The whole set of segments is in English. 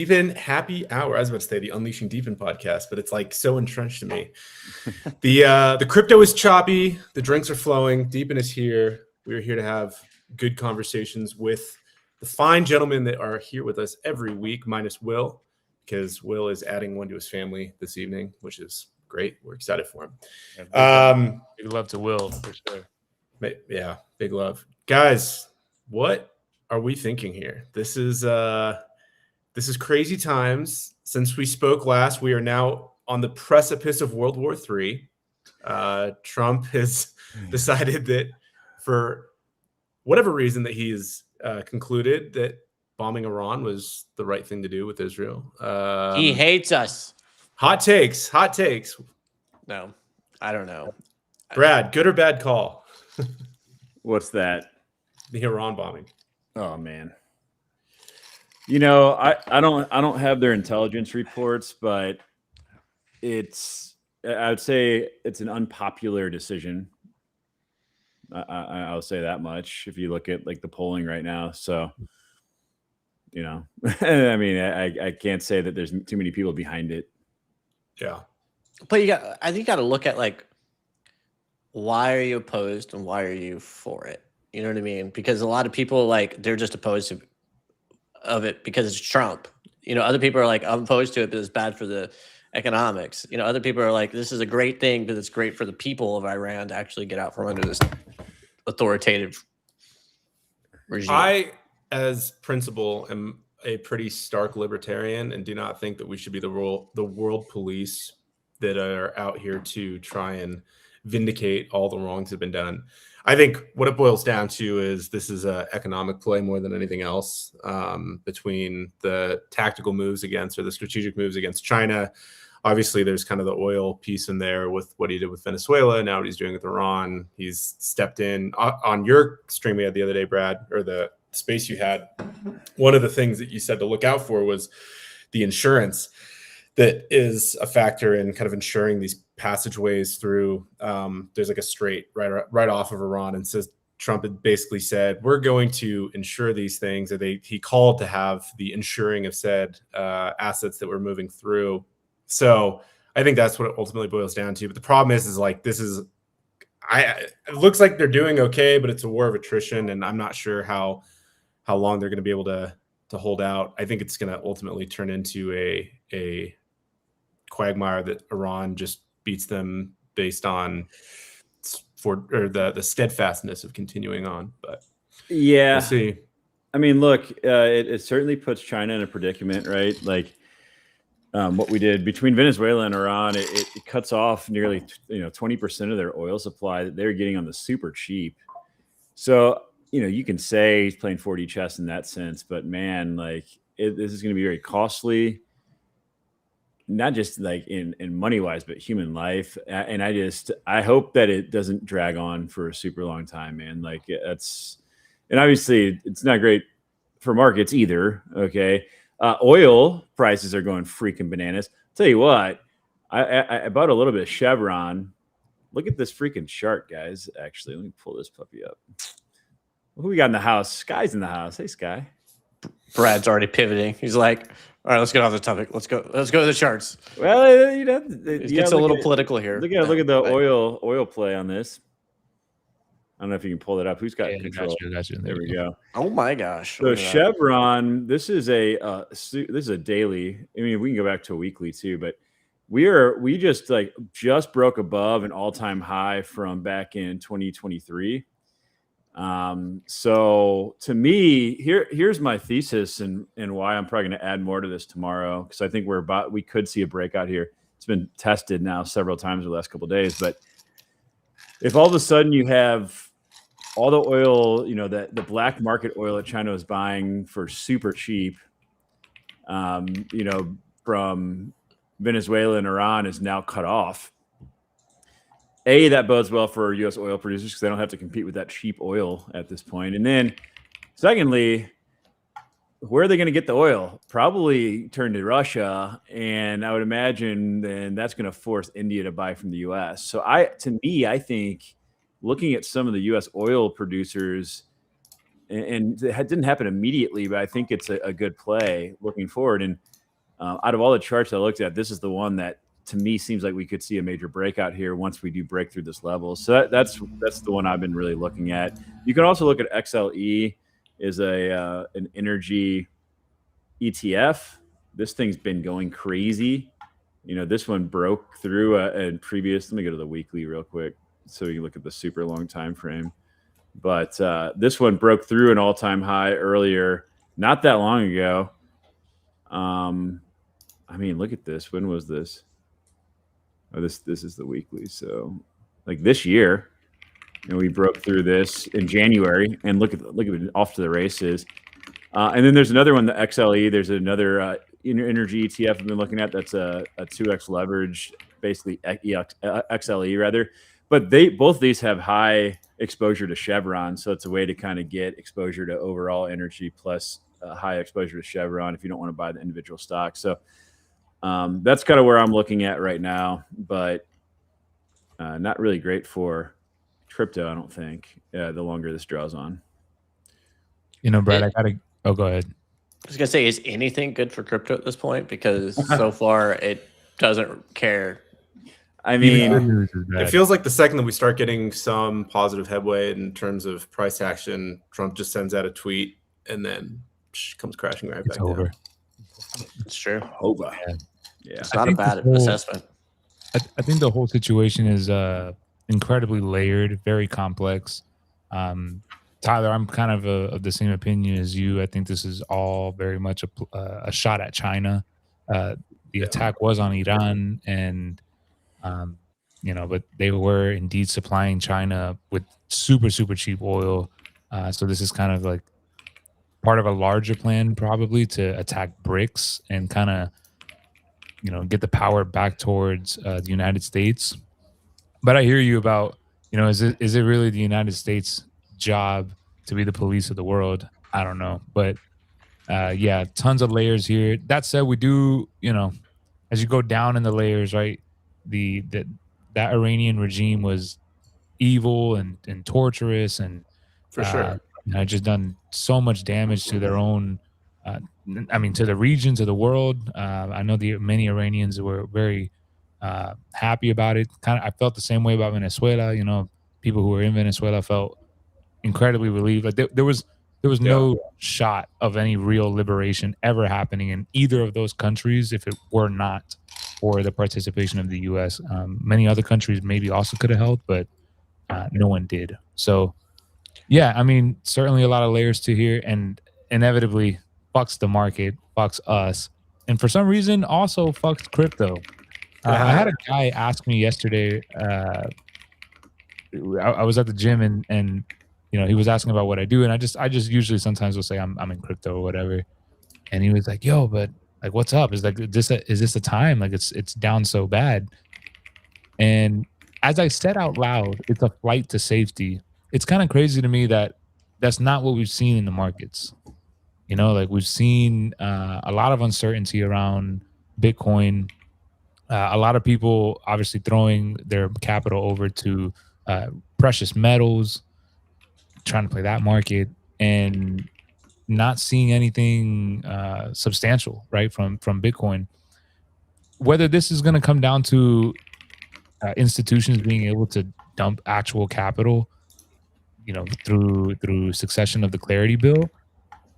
Deepin happy hour. I was about to say the Unleashing Deepin podcast, but it's like so entrenched to me. The crypto is choppy. The drinks are flowing. Deepin is here. We are here to have good conversations with the fine gentlemen that are here with us every week, minus Will, because Will is adding one to his family this evening, which is great. We're excited for him. Big love to Will for sure. Yeah, big love, guys. What are we thinking here? This is crazy times. Since we spoke last, we are now on the precipice of World War III. Trump has decided that for whatever reason that he has concluded that bombing Iran was the right thing to do with Israel. He hates us. Hot takes. No, I don't know. Brad, good or bad call? What's that? The Iran bombing. Oh man. You know, I don't have their intelligence reports, but I would say it's an unpopular decision. I'll say that much if you look at like the polling right now. So, you know, I mean, I can't say that there's too many people behind it. Yeah. But I think you got to look at like, why are you opposed and why are you for it? You know what I mean? Because a lot of people they're just opposed of it because it's Trump. You know, other people are like, I'm opposed to it, but it's bad for the economics. You know, other people are like, this is a great thing, but it's great for the people of Iran to actually get out from under this authoritative regime. I, as principle, am a pretty stark libertarian and do not think that we should be the world police that are out here to try and vindicate all the wrongs that have been done. I think what it boils down to is this is an economic play more than anything else, between the tactical moves against or the strategic moves against China. Obviously, there's kind of the oil piece in there with what he did with Venezuela. Now what he's doing with Iran. He's stepped in on your stream we had the other day, Brad, or the space you had. One of the things that you said to look out for was the insurance that is a factor in kind of ensuring these passageways through. There's like a strait right off of Iran, and says Trump had basically said, we're going to insure these things. Or he called to have the insuring of said assets that were moving through. So I think that's what it ultimately boils down to. But the problem is like, it looks like they're doing okay, but it's a war of attrition. And I'm not sure how long they're going to be able to hold out. I think it's going to ultimately turn into a quagmire that Iran just beats them based on the steadfastness of continuing on. But yeah, we'll see. I mean, look, it certainly puts China in a predicament, right? Like what we did between Venezuela and Iran, it cuts off nearly 20% of their oil supply that they're getting on the super cheap. So you can say he's playing 4D chess in that sense, but man, like this is going to be very costly. Not just like in money wise, but human life. And I hope that it doesn't drag on for a super long time, man. Like and obviously it's not great for markets either. Okay. Oil prices are going freaking bananas. I'll tell you what, I bought a little bit of Chevron. Look at this freaking chart, guys. Actually, let me pull this puppy up. Who we got in the house? Sky's in the house. Hey, Sky. Brad's already pivoting. He's like, all right, let's get off the topic. Let's go to the charts. Well, it gets a little political here. Look at the oil play on this. I don't know if you can pull it up. Who's got control? Got you. There we go. Oh my gosh! So Chevron, this is a daily. I mean, we can go back to a weekly too, but we just broke above an all-time high from back in 2023. So to me, here's my thesis and why I'm probably going to add more to this tomorrow, because I think we could see a breakout here. It's been tested now several times the last couple of days, but if all of a sudden you have all the oil, the black market oil that China is buying for super cheap, from Venezuela and Iran is now cut off. That bodes well for U.S. oil producers because they don't have to compete with that cheap oil at this point. And then, secondly, where are they going to get the oil? Probably turn to Russia, and I would imagine then that's going to force India to buy from the U.S. So, I think looking at some of the U.S. oil producers, and it didn't happen immediately, but I think it's a good play looking forward. And Out of all the charts I looked at, this is the one that to me seems like we could see a major breakout here once we do break through this level. So that's the one I've been really looking at. You can also look at XLE is an energy ETF. This thing's been going crazy. This one broke through a previous. Let me go to the weekly real quick so we can look at the super long time frame. But this one broke through an all-time high earlier, not that long ago. I mean, look at this. When was this? Oh, this is the weekly. So, like this year, we broke through this in January, and look at it, off to the races. And then there's another one, the XLE. There's another energy ETF I've been looking at. That's a 2x leverage, basically XLE rather. But both of these have high exposure to Chevron, so it's a way to kind of get exposure to overall energy plus high exposure to Chevron if you don't want to buy the individual stock. So that's kind of where I'm looking at right now, but not really great for crypto, I don't think, the longer this draws on. Brad, oh, go ahead. I was going to say, is anything good for crypto at this point? Because so far it doesn't care. I mean, it feels like the second that we start getting some positive headway in terms of price action, Trump just sends out a tweet and then comes crashing right back down. It's true. Over. Yeah. It's not a bad assessment. I think the whole situation is incredibly layered, very complex. Tyler, I'm kind of the same opinion as you. I think this is all very much a shot at China. The attack was on Iran, and but they were indeed supplying China with super, super cheap oil. So this is kind of like part of a larger plan, probably, to attack BRICS and kind of, get the power back towards the United States. But I hear you about, is it really the United States' job to be the police of the world? I don't know. But yeah, tons of layers here. That said, we do, as you go down in the layers, right, that Iranian regime was evil and torturous and for sure. Just done so much damage to their own, to the region, to the world. I know many Iranians were very happy about it. I felt the same way about Venezuela. People who were in Venezuela felt incredibly relieved. Like there was no shot of any real liberation ever happening in either of those countries if it were not for the participation of the U.S. Many other countries maybe also could have helped, but no one did. So, yeah, certainly a lot of layers to here, and inevitably fucks the market, fucks us, and for some reason also fucks crypto. I had a guy ask me yesterday. I was at the gym and he was asking about what I do, and I just usually sometimes will say I'm in crypto or whatever, and he was like, "Yo, but like, what's up? Is this the time? Like, it's down so bad." And as I said out loud, it's a flight to safety. It's kind of crazy to me that that's not what we've seen in the markets. Like we've seen a lot of uncertainty around Bitcoin. A lot of people obviously throwing their capital over to precious metals, trying to play that market, and not seeing anything substantial, right, from Bitcoin. Whether this is going to come down to institutions being able to dump actual capital, through succession of the Clarity Bill,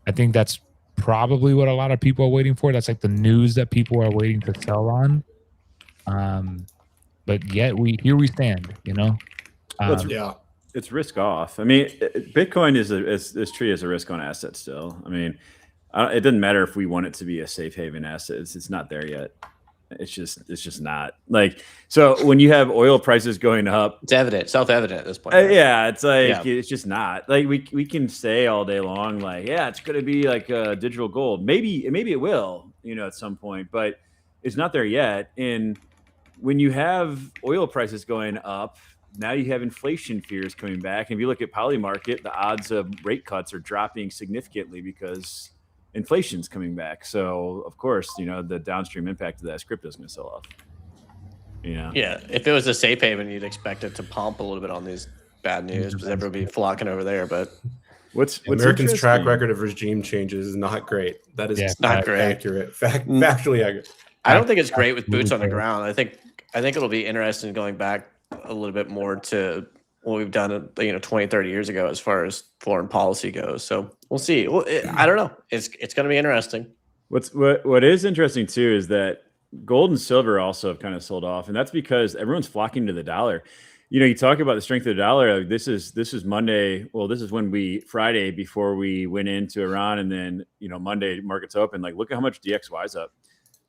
I think that's probably what a lot of people are waiting for. That's like the news that people are waiting to sell on. But yet we stand, It's risk off. Bitcoin is treated as a risk on asset still. It doesn't matter if we want it to be a safe haven asset. It's not there yet. It's just not. Like, so when you have oil prices going up, it's self-evident at this point. It's like it's just not. Like we can say all day long, like, yeah, it's going to be like digital gold. Maybe it will, at some point, but it's not there yet. And when you have oil prices going up, now you have inflation fears coming back. And if you look at Polymarket, the odds of rate cuts are dropping significantly because inflation's coming back. So of course, the downstream impact of that is crypto is going to sell off. Yeah. If it was a safe haven, you'd expect it to pump a little bit on these bad news because everybody would be flocking over there. But What's Americans' track interesting- record of regime changes is not great. That is Yeah, not great. accurate, factually accurate. I don't think it's great with boots on the Absolutely. ground. I think it'll be interesting going back a little bit more to what we've done, 20, 30 years ago as far as foreign policy goes. So we'll see. Well, I don't know. It's going to be interesting. What is interesting too is that gold and silver also have kind of sold off, and that's because everyone's flocking to the dollar. You talk about the strength of the dollar. Like this is Monday. Well, this is Friday before we went into Iran, and then Monday markets open. Like, look at how much DXY is up.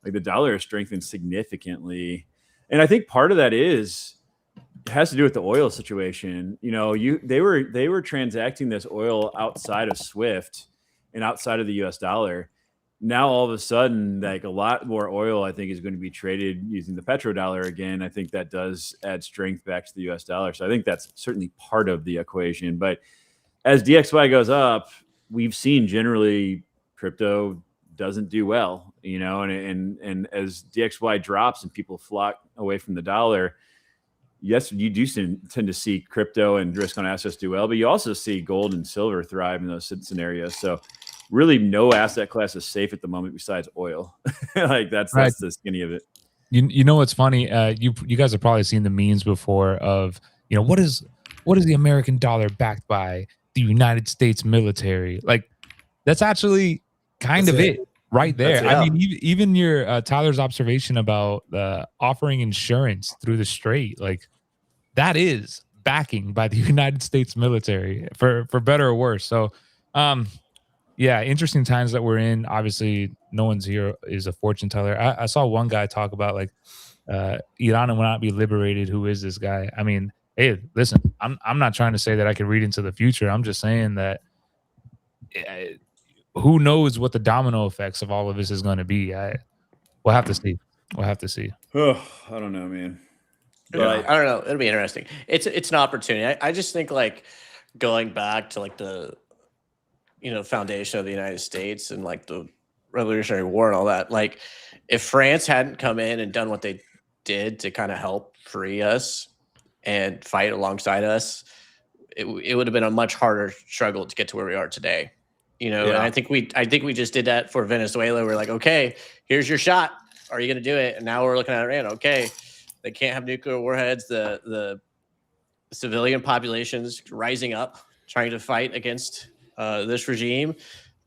Like the dollar has strengthened significantly, and I think part of that has to do with the oil situation. They were transacting this oil outside of SWIFT and outside of the US dollar. Now all of a sudden, like a lot more oil, I think, is going to be traded using the petrodollar again. I think that does add strength back to the US dollar. So I think that's certainly part of the equation. But as DXY goes up, we've seen generally crypto doesn't do well, and as DXY drops and people flock away from the dollar, yes, you do tend to see crypto and risk on assets do well, but you also see gold and silver thrive in those scenarios. So really no asset class is safe at the moment besides oil. Like that's the skinny of it. You know what's funny? You guys have probably seen the memes before of, what is the American dollar backed by? The United States military. Like that's actually kind of it right there. That's it. I mean, even your Tyler's observation about offering insurance through the strait, like that is backing by the United States military for better or worse. So, yeah, interesting times that we're in. Obviously, no one's here is a fortune teller. I saw one guy talk about like Iran will not be liberated. Who is this guy? I mean, hey, listen, I'm not trying to say that I can read into the future. I'm just saying that who knows what the domino effects of all of this is going to be. We'll have to see. We'll have to see. Oh, I don't know, man. But I don't know. It'll be interesting. It's an opportunity. I just think like going back to like the foundation of the United States and like the Revolutionary War and all that. Like if France hadn't come in and done what they did to kind of help free us and fight alongside us, it would have been a much harder struggle to get to where we are today. And I think we just did that for Venezuela. We're like, okay, here's your shot. Are you going to do it? And now we're looking at Iran. Okay, they can't have nuclear warheads. The civilian population's rising up, trying to fight against this regime.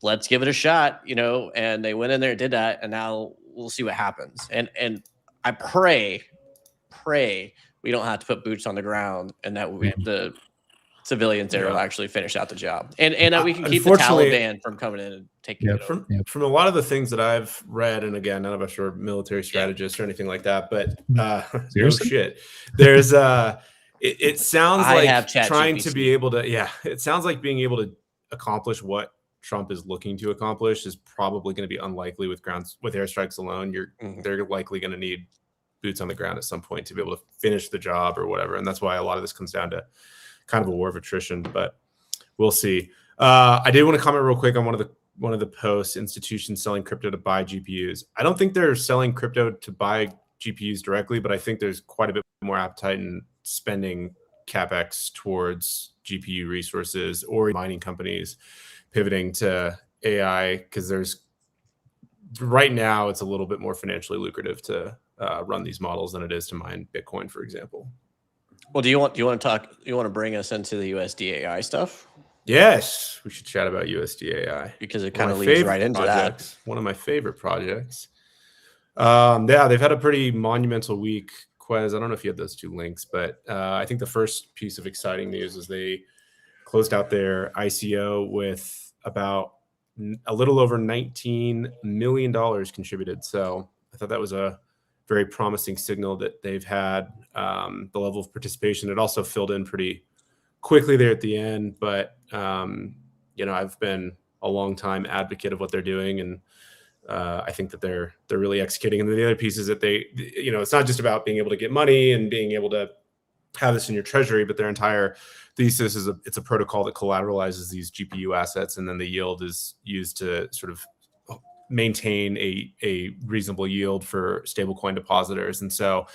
Let's give it a shot, and they went in there and did that, and now we'll see what happens. And I pray we don't have to put boots on the ground and that the civilians there will actually finish out the job, and that we can keep the Taliban from coming in and taking it over. From a lot of the things that I've read, and again, none of us are military strategists or anything like that, but no shit. There's it sounds like trying to be able to, it sounds like being able to accomplish what Trump is looking to accomplish is probably going to be unlikely with airstrikes alone. They're likely going to need boots on the ground at some point to be able to finish the job or whatever. And that's why a lot of this comes down to kind of a war of attrition, but we'll see. I did want to comment real quick on one of the posts, institutions selling crypto to buy GPUs. I don't think they're selling crypto to buy GPUs directly, but I think there's quite a bit more appetite in spending CapEx towards GPU resources or mining companies pivoting to AI, because right now it's a little bit more financially lucrative to run these models than it is to mine Bitcoin, for example. Well, do you want to bring us into the USD-AI stuff? Yes, we should chat about USD-AI because it kind of leads right into that. One of my favorite projects. They've had a pretty monumental week. Quez, I don't know if you had those two links, but I think the first piece of exciting news is they closed out their ICO with about a little over $19 million contributed. So I thought that was a very promising signal that they've had the level of participation. It also filled in pretty quickly there at the end, but I've been a long time advocate of what they're doing, and I think that they're really executing. And then the other piece is that it's not just about being able to get money and being able to have this in your treasury, but their entire thesis is it's a protocol that collateralizes these GPU assets, and then the yield is used to sort of maintain a reasonable yield for stablecoin depositors. And so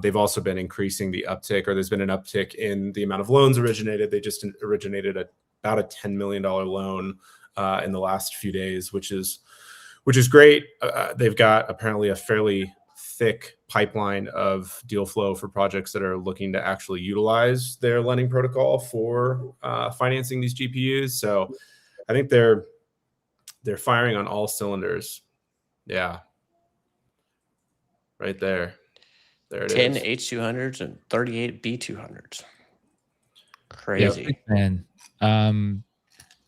they've also been increasing the uptick, or there's been an uptick in the amount of loans originated. They just originated about a $10 million loan in the last few days, which is great. They've got apparently a fairly thick pipeline of deal flow for projects that are looking to actually utilize their lending protocol for financing these GPUs. So I think they're firing on all cylinders. Yeah. Right there. There it 10 is. H200s and 38 B200s. Crazy. And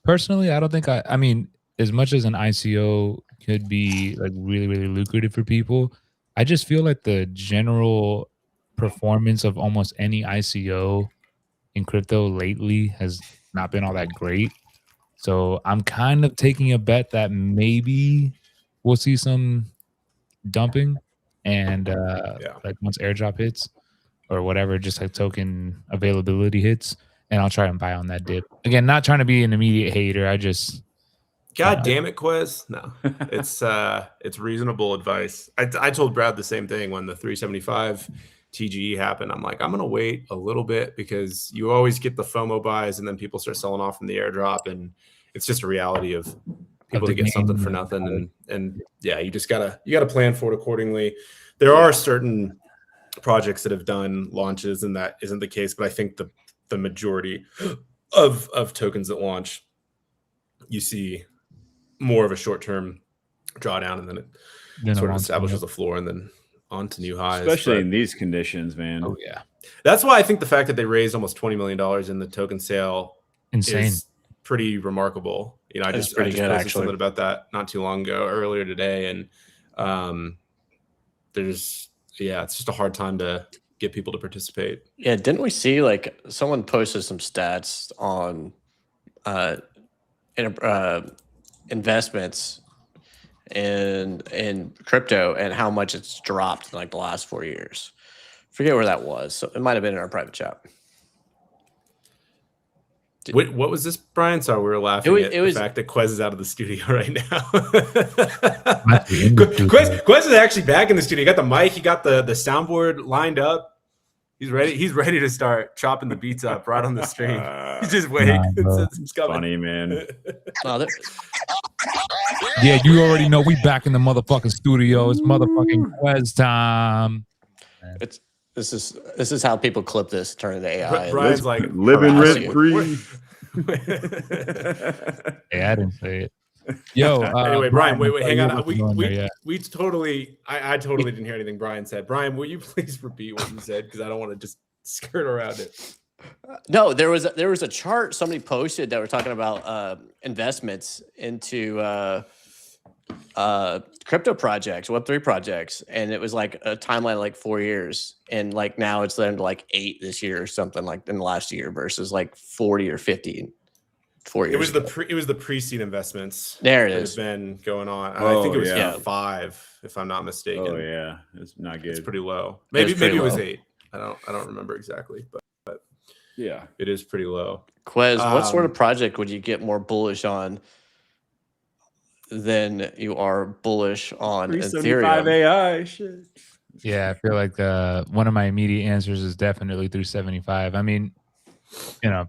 personally, I don't think I mean, as much as an ICO could be like really, really lucrative for people, I just feel like the general performance of almost any ICO in crypto lately has not been all that great. So I'm kind of taking a bet that maybe we'll see some dumping and like once airdrop hits or whatever, just like token availability hits, and I'll try and buy on that dip. Again, not trying to be an immediate hater. I just God damn it, Quez. No, it's reasonable advice. I told Brad the same thing when the 375 TGE happened. I'm like, I'm gonna wait a little bit because you always get the FOMO buys and then people start selling off from the airdrop, and it's just a reality of people to get something for nothing. And yeah, you gotta plan for it accordingly. There are certain projects that have done launches, and that isn't the case. But I think the majority of tokens that launch, you see more of a short-term drawdown, and then it sort of establishes a floor, and then on to new highs. Especially in these conditions, man. Oh yeah, that's why I think the fact that they raised almost $20 million in the token sale is pretty remarkable. You know, I just posted something about that not too long ago, earlier today, and it's just a hard time to get people to participate. Yeah, didn't we see like someone posted some stats on investments in crypto and how much it's dropped in like the last 4 years? Forget where that was. So it might have been in our private chat. Wait, what was this, Brian? Sorry, we were laughing at the fact that Quez is out of the studio right now. Quez is actually back in the studio. He got the mic. He got the soundboard lined up. He's ready. He's ready to start chopping the beats up right on the stream. He's just waiting. It's funny, man. Yeah, you already know we back in the motherfucking studio. It's motherfucking Quez time. This is how people clip this, turn into AI. Brian's like living rent free. Hey, I didn't say it. Yo, anyway, Brian, wait, hang on. We totally, I totally didn't hear anything Brian said. Brian, will you please repeat what you said? Because I don't want to just skirt around it. No, there was a chart somebody posted that were talking about investments into crypto projects, Web3 projects, and it was like a timeline of like 4 years, and like now it's down to like 8 this year or something, like in the last year, versus like 40 or 50 4 years. It was the pre-seed investments. There it is. That have been going on. I think it was 5, if I'm not mistaken. Oh yeah, it's not good. It's pretty low. Maybe it was 8. I don't remember exactly, but yeah, it is pretty low. Quez, what sort of project would you get more bullish on than you are bullish on Ethereum? AI shit. Yeah, I feel like one of my immediate answers is definitely 375. I mean, you know,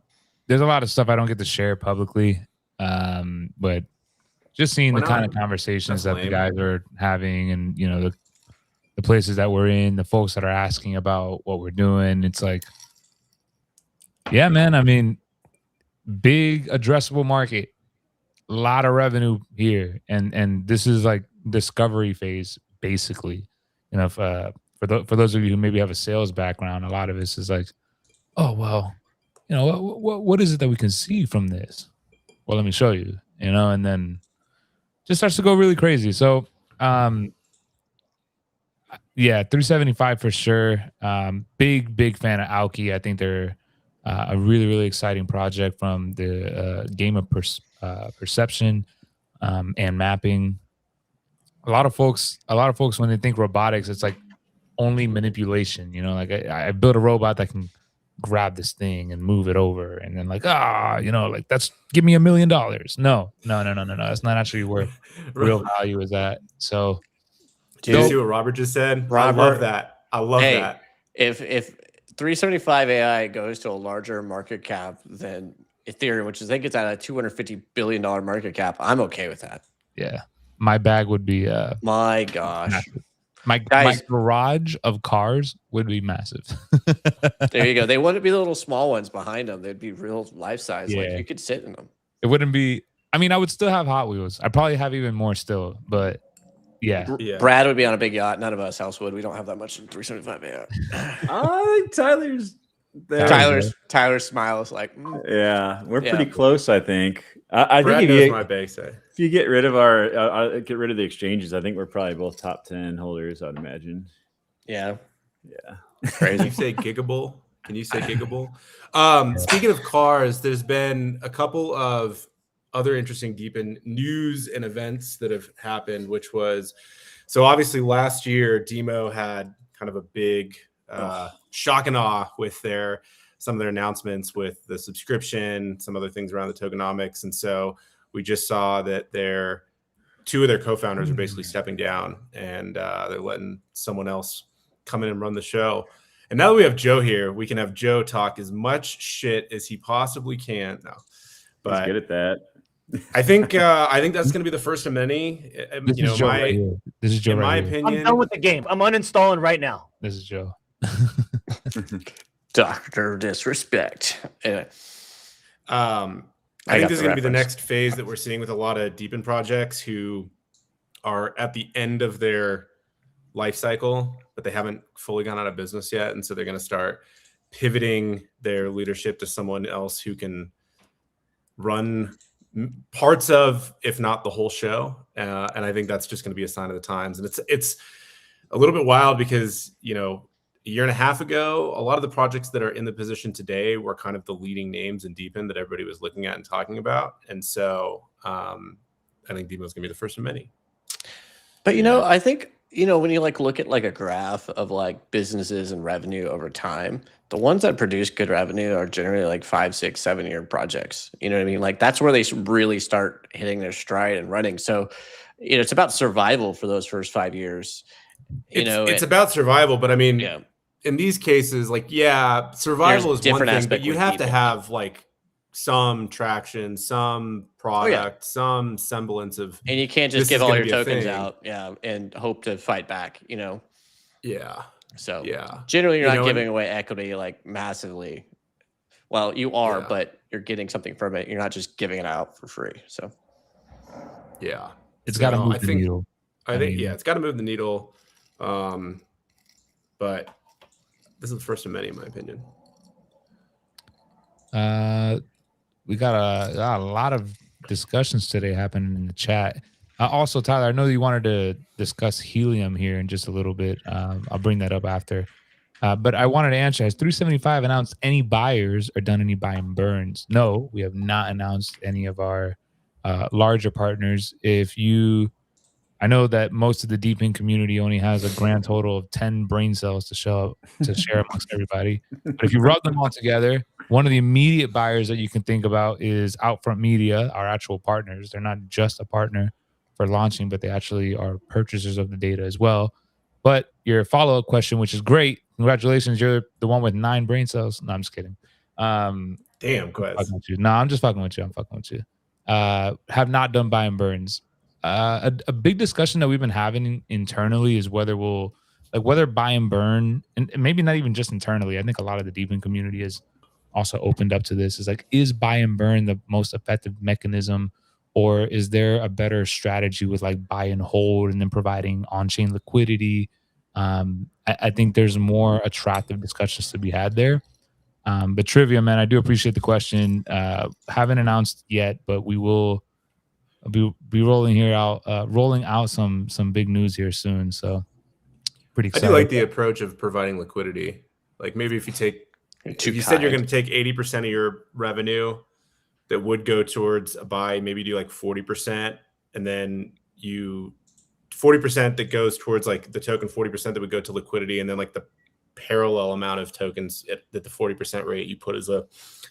there's a lot of stuff I don't get to share publicly, but just seeing the kind of conversations that the guys are having, and you know, the places that we're in, the folks that are asking about what we're doing, it's like, yeah, man. I mean, big addressable market, a lot of revenue here, and this is like discovery phase, basically. You know, for those of you who maybe have a sales background, a lot of this is like, oh well, you know, what is it that we can see from this? Well, let me show you. You know, and then just starts to go really crazy. So, yeah, 375 for sure. Big fan of Aoki. I think they're a really exciting project from the game of perception and mapping. A lot of folks when they think robotics, it's like only manipulation. You know, like I built a robot that can grab this thing and move it over, and then like you know, like that's give me $1 million. No. That's not actually where real value is at. So, do you see what Robert just said? Robert, I love that. I love that. If 375 AI goes to a larger market cap than Ethereum, which is, I think it's at a $250 billion market cap, I'm okay with that. Yeah, my bag would be My gosh. massive. My Guys- garage of cars would be massive. There you go. They wouldn't be the little small ones behind them. They'd be real life size. Like Yeah. you could sit in them. It wouldn't be. I mean, I would still have Hot Wheels. I probably have even more still, but yeah. Yeah. Brad would be on a big yacht. None of us else would. We don't have that much in 375 yacht. I think Tyler's there. Tyler smiles like, Yeah, we're Yeah. pretty close. I think. I Brad think knows my bag say. if you get rid of our get rid of the exchanges, I think we're probably both top 10 holders. I'd imagine. yeah, Yeah. Can crazy. you say Gigable? Can you say Gigable? Speaking of cars, there's been a couple of other interesting Deepin news and events that have happened, which was so obviously last year Demo had kind of a big shock and awe with some of their announcements with the subscription, some other things around the tokenomics, and so we just saw that two of their co-founders are basically stepping down, and they're letting someone else come in and run the show. And now that we have Joe here, we can have Joe talk as much shit as he possibly can. No, He's but good at that. I think that's going to be the first of many. This is Joe right here. This is Joe in my right here. opinion, I'm done with the game. I'm uninstalling right now. This is Joe. Dr. Disrespect. Anyway, I I think got this is the going to be the reference. next phase that we're seeing with a lot of Deepin projects who are at the end of their life cycle, but they haven't fully gone out of business yet. And so they're going to start pivoting their leadership to someone else who can run parts of, if not the whole show. And I think that's just going to be a sign of the times. And it's a little bit wild because, a year and a half ago, a lot of the projects that are in the position today were kind of the leading names in Deepin that everybody was looking at and talking about. And so I think Deepin is going to be the first of many. But I think when you look at a graph of businesses and revenue over time, the ones that produce good revenue are generally 5, 6, 7 year projects. You know what I mean? That's where they really start hitting their stride and running. So it's about survival for those first 5 years. It's about survival, but I mean, yeah. in these cases, survival There's is one different thing, aspect but you with have to Deepin. have some traction, some product, some semblance of. And you can't this just give is all gonna your be a tokens thing. out, and hope to fight back. Yeah, So yeah. generally, you're not and- giving away equity massively. Well, you are, Yeah. but you're getting something from it. You're not just giving it out for free. So Yeah, It's got to So move I the think- needle. I think mean- it's got to move the needle. But this is the first of many, in my opinion. We got a lot of discussions today happening in the chat. Also, Tyler, I know you wanted to discuss helium here in just a little bit. I'll bring that up after. But I wanted to answer, has 375 announced any buyers or done any buy and burns? No, we have not announced any of our larger partners. I know that most of the Deepin community only has a grand total of 10 brain cells to share amongst everybody. But if you rub them all together, one of the immediate buyers that you can think about is Outfront Media, our actual partners. They're not just a partner for launching, but they actually are purchasers of the data as well. But your follow-up question, which is great, congratulations, you're the one with 9 brain cells. No, I'm just kidding. Damn, Quez. No, I'm just fucking with you. I'm fucking with you. Have not done buy and burns. A big discussion that we've been having internally is whether whether buy and burn, and maybe not even just internally. I think a lot of the Deepin community has also opened up to this. Is buy and burn the most effective mechanism, or is there a better strategy with buy and hold and then providing on-chain liquidity? I think there's more attractive discussions to be had there. But Trivia, man, I do appreciate the question. Haven't announced yet, but we will be rolling out some big news here soon. So pretty I excited. do like the approach of providing liquidity. Maybe if you said you're going to take 80% of your revenue that would go towards a buy, maybe do 40%, and then 40% that goes towards the token, 40% that would go to liquidity, and then the parallel amount of tokens at the 40% rate you put as a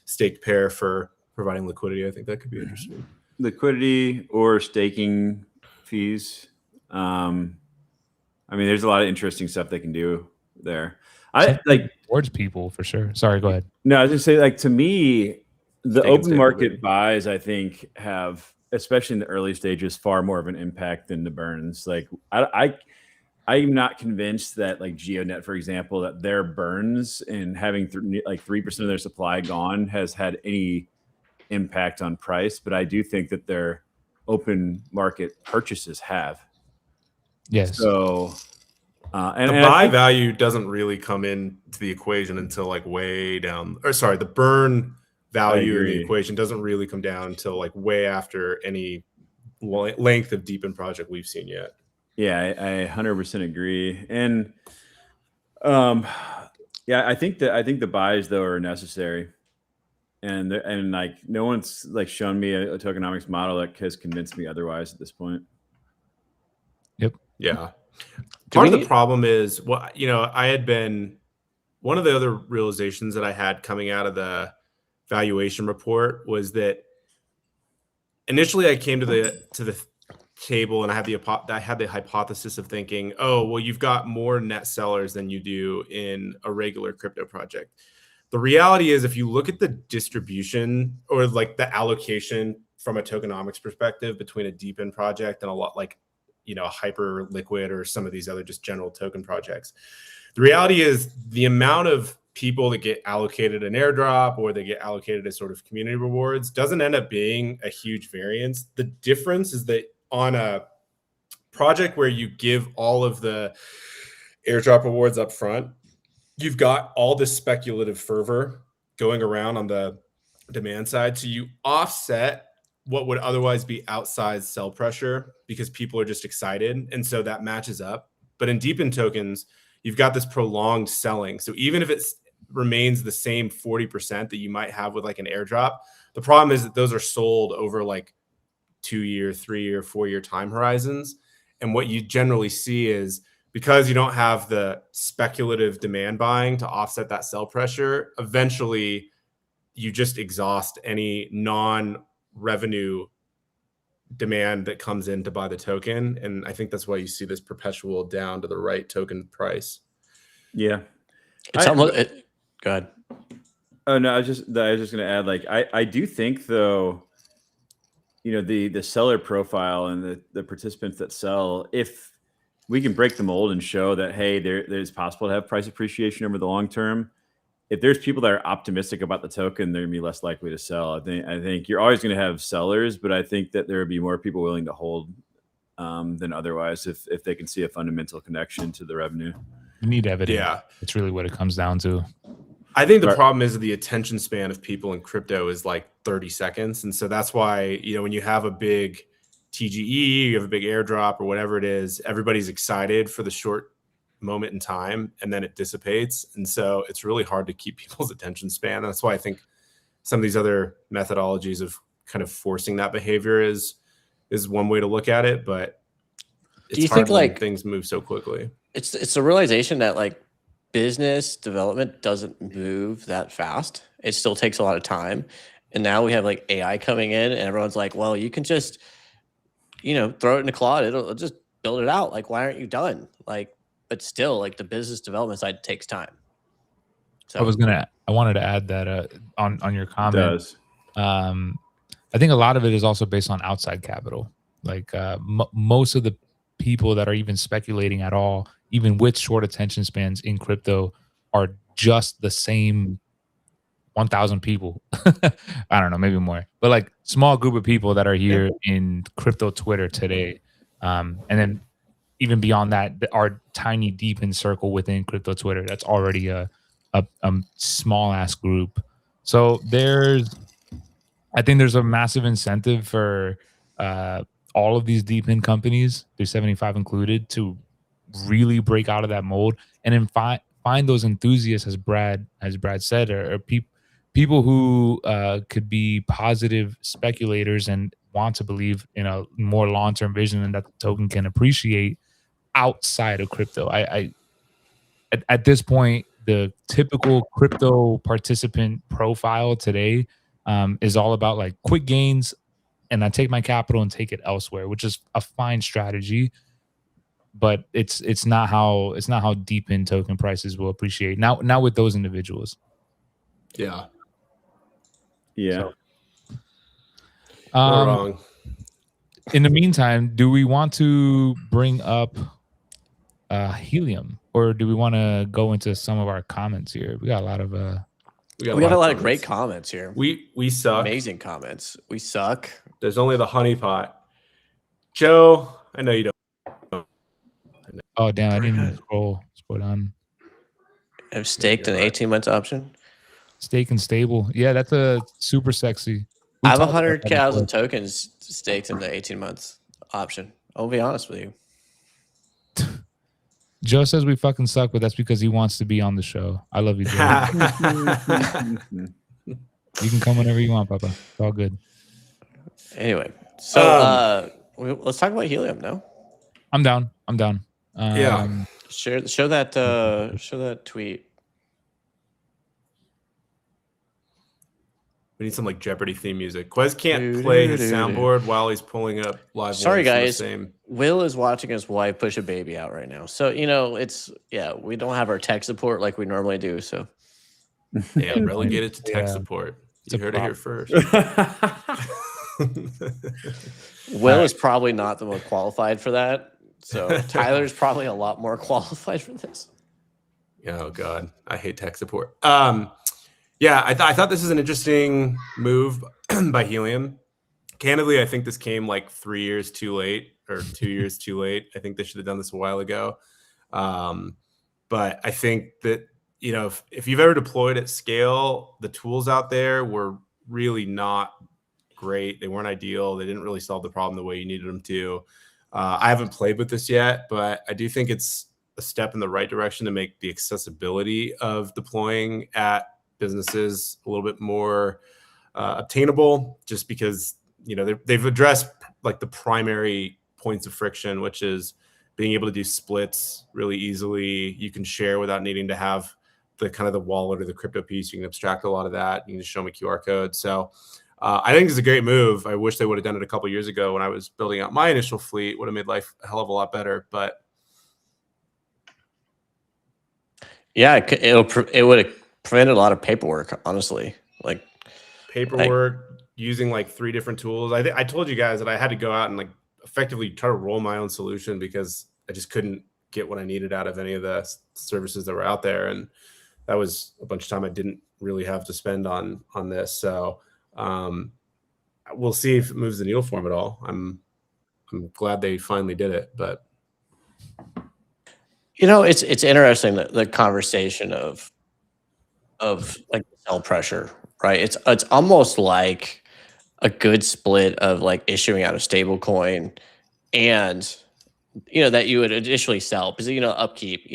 staked pair for providing liquidity. I think that could be interesting. Liquidity or staking fees. There's a lot of interesting stuff they can do there. I towards people for sure. Sorry, go ahead. No, I was just say to me, The They can open stay market liquid. buys, I think, have, especially in the early stages, far more of an impact than the burns. Like I'm not convinced that like GeoNet, for example, that their burns and having like 3% of their supply gone has had any impact on price, but I do think that their open market purchases have. Yes. So, and The I buy think, value doesn't really come into the equation until like way down, or sorry, the burn value in the agree. equation doesn't really come down until like way after any length of deepen project we've seen yet. Yeah, I 100% agree. And yeah, I think the buys though are necessary. And like no one's like shown me a tokenomics model that has convinced me otherwise at this point. Yep. Yeah. Do Part we of the need- problem is, well, you know, I had been one of the other realizations that I had coming out of the valuation report was that initially I came to the table and I had the hypothesis of thinking, oh, well, you've got more net sellers than you do in a regular crypto project. The reality is, if you look at the distribution or like the allocation from a tokenomics perspective between a deepen project and a lot like, you know, a hyper liquid or some of these other just general token projects, the reality is the amount of people that get allocated an airdrop or they get allocated as sort of community rewards doesn't end up being a huge variance. The difference is that on a project where you give all of the airdrop rewards up front, you've got all this speculative fervor going around on the demand side. So you offset what would otherwise be outsized sell pressure because people are just excited. And so that matches up. But in deepen tokens, you've got this prolonged selling. So even if it remains the same 40% that you might have with like an airdrop, the problem is that those are sold over like 2-year, 3-year, 4-year time horizons. And what you generally see is because you don't have the speculative demand buying to offset that sell pressure, eventually you just exhaust any non-revenue demand that comes in to buy the token. And I think that's why you see this perpetual down to the right token price. Yeah. It's almost. Go ahead. Oh no, I was just going to add, like, I do think though, you know, the seller profile and the participants that sell, if we can break the mold and show that, hey, there's possible to have price appreciation over the long term. If there's people that are optimistic about the token, they're gonna be less likely to sell. I think you're always going to have sellers, but I think that there would be more people willing to hold than otherwise if they can see a fundamental connection to the revenue. You need evidence. Yeah. It's really what it comes down to. I think the Right. problem is the attention span of people in crypto is like 30 seconds. And so that's why, you know, when you have a big TGE, you have a big airdrop or whatever it is, everybody's excited for the short moment in time and then it dissipates. And so it's really hard to keep people's attention span. That's why I think some of these other methodologies of kind of forcing that behavior is one way to look at it. But it's you hard think, when like, things move so quickly. It's a realization that like business development doesn't move that fast. It still takes a lot of time. And now we have like AI coming in and everyone's like, well, you can just, you know, throw it in the cloud. It'll just build it out. Like, why aren't you done? Like, but still, like, the business development side takes time. So I wanted to add that on your It comment. does. I think a lot of it is also based on outside capital. Like most of the people that are even speculating at all, even with short attention spans in crypto, are just the same 1,000 people. I don't know, maybe more, but like small group of people that are here in crypto Twitter today. And then even beyond that, our tiny deep in circle within crypto Twitter, that's already a small ass group. So I think there's a massive incentive for all of these deep in companies, 375 included, to really break out of that mold and then find those enthusiasts, as Brad said, or people who could be positive speculators and want to believe in a more long-term vision and that the token can appreciate outside of crypto. At this point, the typical crypto participant profile today is all about like quick gains, and I take my capital and take it elsewhere, which is a fine strategy, but it's not how deep in token prices will appreciate now with those individuals. Yeah. Yeah. So, Not wrong. in the meantime, do we want to bring up helium, or do we want to go into some of our comments here? We got a lot of We got a lot of great comments here. We suck. Amazing comments. We suck. There's only the honeypot. Joe, I know you don't. oh damn, I didn't scroll down. I've staked an 18 months option. Stake and stable. Yeah, that's a super sexy. I have 100,000 tokens staked in the 18 months option. I'll be honest with you. Joe says we fucking suck, but that's because he wants to be on the show. I love you, Joe. You can come whenever you want, Papa. It's all good. Anyway, so let's talk about helium now. I'm down. Yeah. Show that tweet. We need some like Jeopardy theme music. Quez can't play his soundboard while he's pulling up live. Sorry, guys. Will is watching his wife push a baby out right now. So, we don't have our tech support like we normally do. So, yeah, relegated to tech support. You heard it here first. Will is probably not the most qualified for that. So, Tyler's probably a lot more qualified for this. Oh, God. I hate tech support. Yeah, I thought this is an interesting move by Helium. Candidly, I think this came like 3 years too late or 2 years too late. I think they should have done this a while ago. But I think that, if you've ever deployed at scale, the tools out there were really not great. They weren't ideal. They didn't really solve the problem the way you needed them to. I haven't played with this yet, but I do think it's a step in the right direction to make the accessibility of deploying at businesses a little bit more obtainable, just because they've addressed like the primary points of friction, which is being able to do splits really easily. You can share without needing to have the kind of the wallet or the crypto piece. You can abstract a lot of that. You can just show them a QR code. So I think it's a great move. I wish they would have done it a couple years ago when I was building out my initial fleet. Would have made life a hell of a lot better. But yeah, it would have prevented a lot of paperwork, honestly. Like paperwork, using like 3 different tools. I told you guys that I had to go out and like effectively try to roll my own solution because I just couldn't get what I needed out of any of the services that were out there, and that was a bunch of time I didn't really have to spend on this. So we'll see if it moves the needle for them at all. I'm glad they finally did it, but it's interesting that the conversation of like sell pressure, right? It's almost like a good split of like issuing out a stable coin and that you would initially sell because upkeep,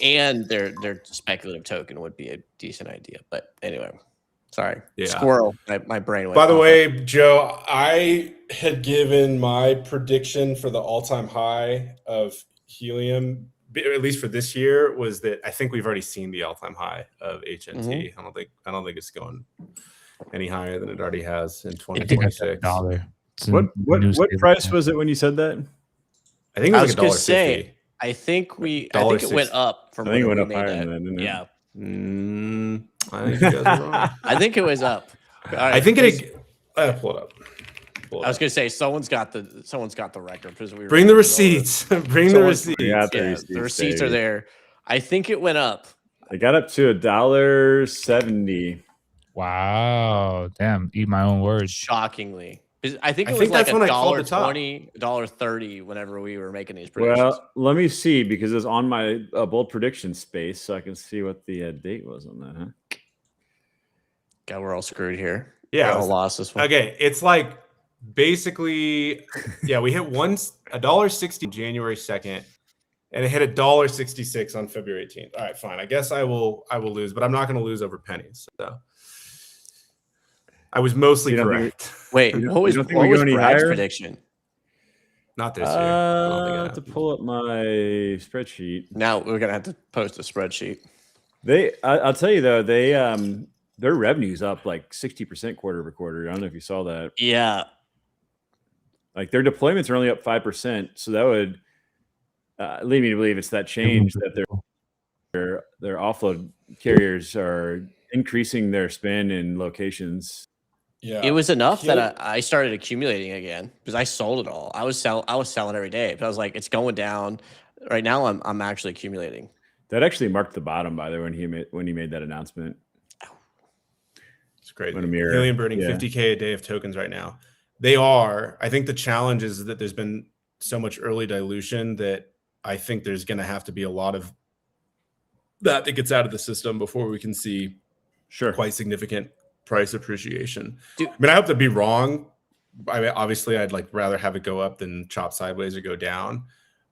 and their speculative token would be a decent idea. But anyway, sorry. Yeah. Squirrel. My brain went. By the way, Joe, I had given my prediction for the all-time high of Helium, at least for this year, was that I think we've already seen the all-time high of HNT. Mm-hmm. I don't think it's going any higher than it already has in I think that's $2026. What price was it when you said that? I think it was like $1.50. I think it went up from. I think it went up higher than that, didn't it? Yeah. I think you guys are wrong. I think it was up. All right, I think pull it up. I was gonna say someone's got the record because bring the receipts. Bring the receipts. Yeah, the receipts are there. I think it went up. It got up to $1.70. Wow, damn! Eat my own words. Shockingly, I think it was like $1.20, $1.30 whenever we were making these predictions. Well, let me see because it's on my bold prediction space, so I can see what the date was on that. Huh? God, we're all screwed here. Yeah, I lost this one. Okay, it's like basically, yeah, we hit $1.60 January 2nd, and it hit $1.66 on February 18th. All right, fine. I guess I will lose, but I'm not going to lose over pennies. So I was mostly correct. Wait, what was Brad's prediction? Not this year. I don't think I have to pull up my spreadsheet. Now we're gonna have to post a spreadsheet. I'll tell you though, their revenue's up like 60% quarter over quarter. I don't know if you saw that. Yeah. Like their deployments are only up 5%. So that would lead me to believe it's that change that their offload carriers are increasing their spend in locations. Yeah, It was enough that I started accumulating again because I sold it all. I was selling every day, but I was like, it's going down. Right now, I'm actually accumulating. That actually marked the bottom, by the way, when he made that announcement. It's great. When a mirror, Helium burning yeah. 50K a day of tokens right now. I think the challenge is that there's been so much early dilution that I think there's going to have to be a lot of that gets out of the system before we can see quite significant price appreciation. Dude. I mean, I hope to be wrong. I mean, obviously, I'd like rather have it go up than chop sideways or go down.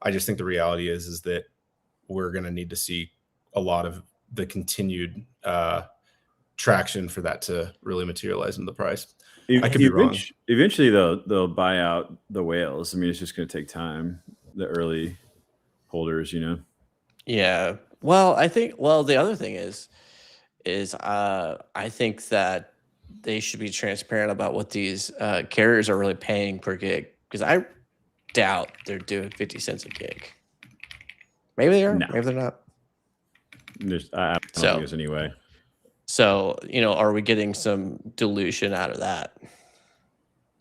I just think the reality is that we're going to need to see a lot of the continued traction for that to really materialize in the price. I could be wrong. Eventually, they'll buy out the whales. I mean, it's just going to take time. The early holders, Yeah. Well, the other thing is I think that they should be transparent about what these carriers are really paying per gig, because I doubt they're doing 50 cents a gig. Maybe they are. No. Maybe they're not. I don't think there's any way. So, are we getting some dilution out of that?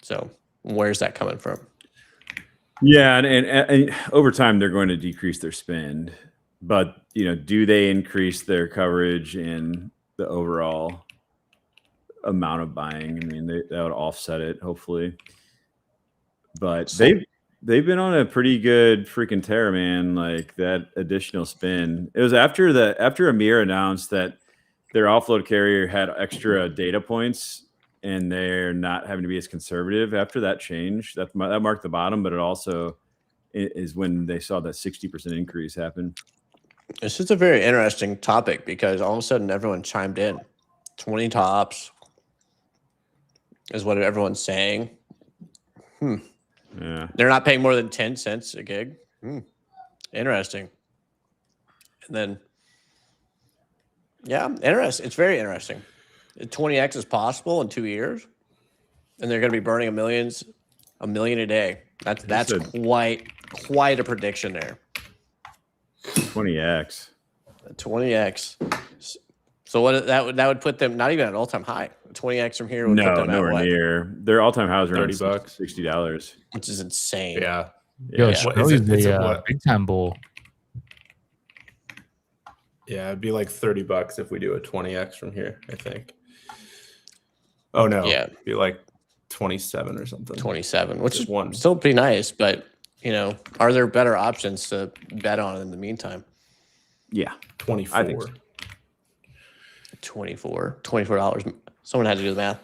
So where's that coming from? Yeah, and over time they're going to decrease their spend, but do they increase their coverage and the overall amount of buying? I mean, that would offset it, hopefully. But they've been on a pretty good freaking tear, man. Like that additional spin. It was after Amir announced that their offload carrier had extra data points and they're not having to be as conservative. After that change, that marked the bottom, but it also is when they saw that 60% increase happen. This is a very interesting topic because all of a sudden everyone chimed in. 20 tops is what everyone's saying. Yeah. They're not paying more than 10 cents a gig. Interesting. And then, yeah, interesting. It's very interesting. 20x is possible in 2 years, and they're going to be burning a million a day. That's quite a prediction there. 20x. 20x. So what that would put them not even at an all-time high. 20x from here would put them nowhere near. Their all-time high was around $30, $60, which is insane. Yeah. Yo, Yeah. Shirley's a big time bull. Yeah, it'd be like $30 if we do a 20x from here, I think. Oh no. Yeah. It'd be like 27 or something. 27, which is one. still pretty nice, but are there better options to bet on in the meantime? Yeah. 24. I think so. $24. Someone had to do the math.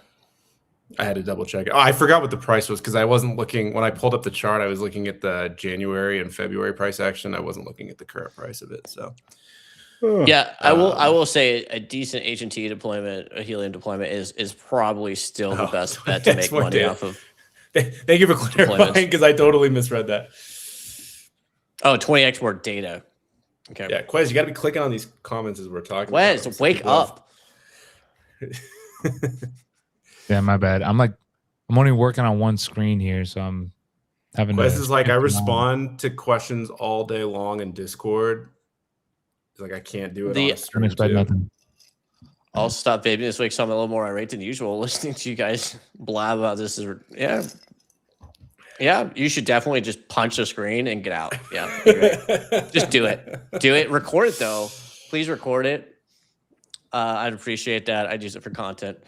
I had to double check it. Oh, I forgot what the price was because I wasn't looking when I pulled up the chart. I was looking at the January and February price action. I wasn't looking at the current price of it. So yeah, I will say a decent H&T deployment, a helium deployment is probably still the best bet to make money off of. Thank you for clarifying because I totally misread that. Oh, 20x more data. Okay. Yeah, Quez, you got to be clicking on these comments as we're talking. Quez, wake up. Yeah, my bad. I'm only working on one screen here, so I'm having. Quez is like, I respond to questions all day long in Discord. It's like I can't do it. On a stream expect nothing. I'll stop vaping this week, so I'm a little more irate than usual listening to you guys blab about this. Yeah, you should definitely just punch the screen and get out. Yeah, just do it. Do it. Record it though. Please record it. I'd appreciate that. I'd use it for content.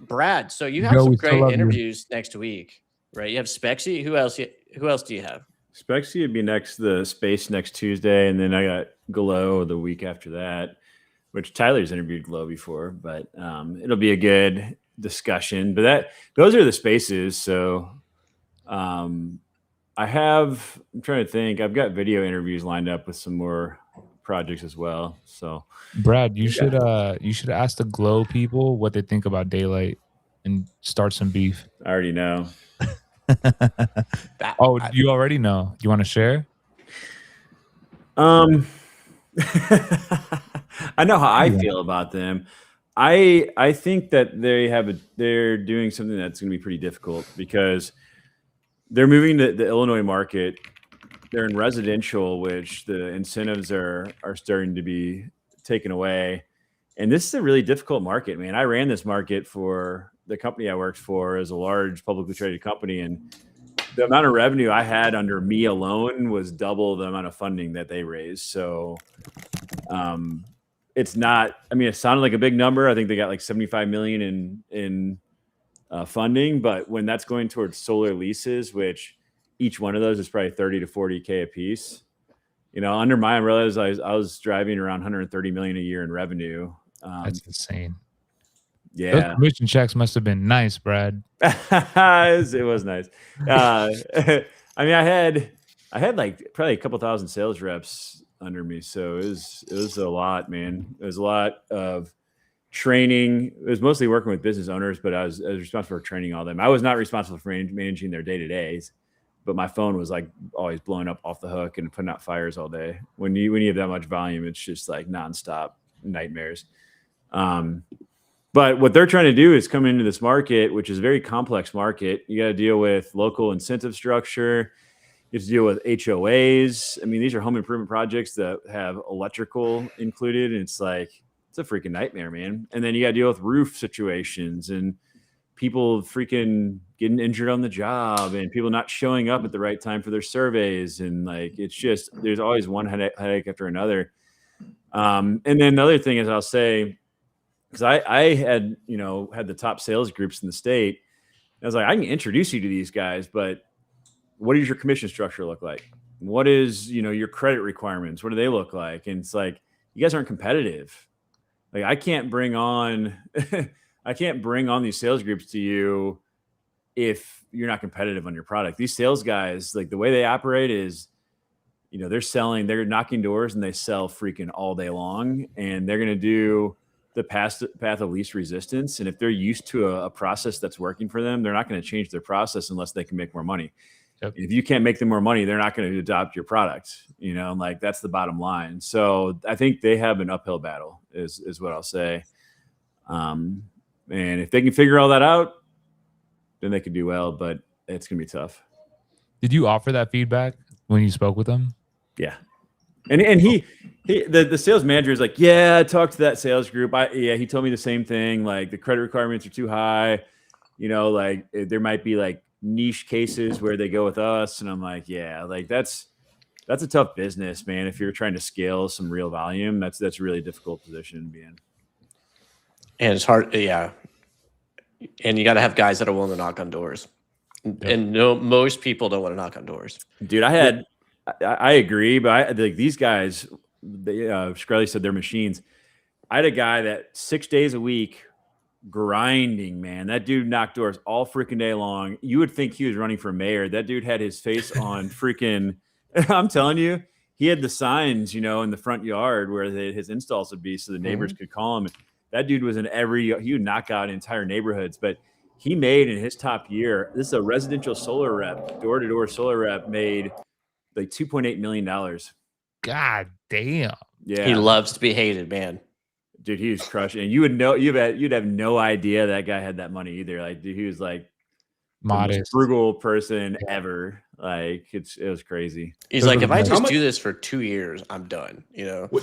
Brad, so you have some great interviews next week, right? You have Spexy. Who else do you have? Spexy would be the space next Tuesday, and then I got Glow the week after that, which Tyler's interviewed Glow before, but it'll be a good discussion. But those are the spaces. So I'm trying to think. I've got video interviews lined up with some more projects as well. So Brad, you should ask the Glow people what they think about daylight and start some beef. I already know. You already know. You want to share? I know how I feel about them. I think that they're doing something that's going to be pretty difficult because they're moving to the Illinois market. They're in residential, which the incentives are starting to be taken away. And this is a really difficult market, man. I ran this market for the company I worked for as a large publicly traded company. And the amount of revenue I had under me alone was double the amount of funding that they raised. So it's not, I mean, it sounded like a big number. I think they got like 75 million in funding, but when that's going towards solar leases, which each one of those is probably 30 to 40K a piece, under my umbrella, I was driving around 130 million a year in revenue. That's insane. Yeah. Those commission checks must have been nice, Brad. It was nice. I mean, I had like probably a couple thousand sales reps under me. So it was a lot, man. It was a lot of training. It was mostly working with business owners, but I was responsible for training all of them. I was not responsible for managing their day-to-days, but my phone was like always blowing up off the hook and putting out fires all day. When you have that much volume, it's just like nonstop nightmares. But what they're trying to do is come into this market, which is a very complex market. You got to deal with local incentive structure. You have to deal with HOAs. I mean, these are home improvement projects that have electrical included. And it's a freaking nightmare, man. And then you got to deal with roof situations and people freaking getting injured on the job and people not showing up at the right time for their surveys. And it's just, there's always one headache after another. And then the other thing is I'll say, because I had, had the top sales groups in the state. I was like, I can introduce you to these guys, but what does your commission structure look like? What is, your credit requirements? What do they look like? And it's like, you guys aren't competitive. Like I can't bring on these sales groups to you if you're not competitive on your product. These sales guys, like the way they operate is, they're knocking doors and they sell freaking all day long, and they're going to do the path of least resistance. And if they're used to a process that's working for them, they're not going to change their process unless they can make more money. Yep. If you can't make them more money, they're not going to adopt your product, that's the bottom line. So I think they have an uphill battle is what I'll say. And if they can figure all that out, then they could do well, but it's going to be tough. Did you offer that feedback when you spoke with them? Yeah. And the sales manager is like, yeah, I talked to that sales group. He told me the same thing. Like the credit requirements are too high. There might be like niche cases where they go with us. And I'm like, yeah, like that's a tough business, man. If you're trying to scale some real volume, that's a really difficult position to be in. And it's hard. Yeah. And you got to have guys that are willing to knock on doors. Yep. And most people don't want to knock on doors. Dude, I agree, but these guys, Shkreli said they're machines. I had a guy that 6 days a week grinding, man. That dude knocked doors all freaking day long. You would think he was running for mayor. That dude had his face on freaking, I'm telling you, he had the signs, in the front yard where his installs would be so the neighbors could call him. That dude was he would knock out entire neighborhoods, but he made in his top year, this is a residential solar rep, door-to-door solar rep, made like $2.8 million. God damn. Yeah. He loves to be hated, man. Dude, he was crushing. And you would know, you'd have no idea that guy had that money either. Like, dude, he was like modest, the most frugal person ever. Like, it was crazy. He's like, if I just do this for 2 years, I'm done.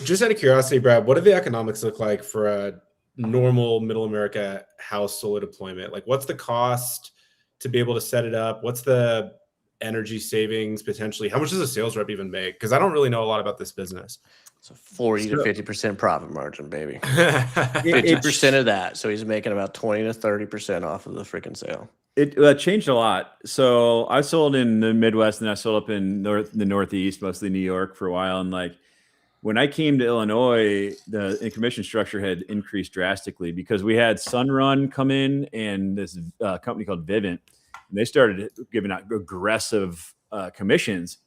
Just out of curiosity, Brad, what do the economics look like for a normal middle America house solar deployment? Like, what's the cost to be able to set it up? What's the energy savings potentially? How much does a sales rep even make? Because I don't really know a lot about this business. It's a 40 to 50% profit margin, baby. 50% of that. So he's making about 20 to 30% off of the freaking sale. It changed a lot. So I sold in the Midwest and I sold up in the Northeast, mostly New York for a while. And like when I came to Illinois, the commission structure had increased drastically because we had Sunrun come in and this company called Vivint. And they started giving out aggressive commissions.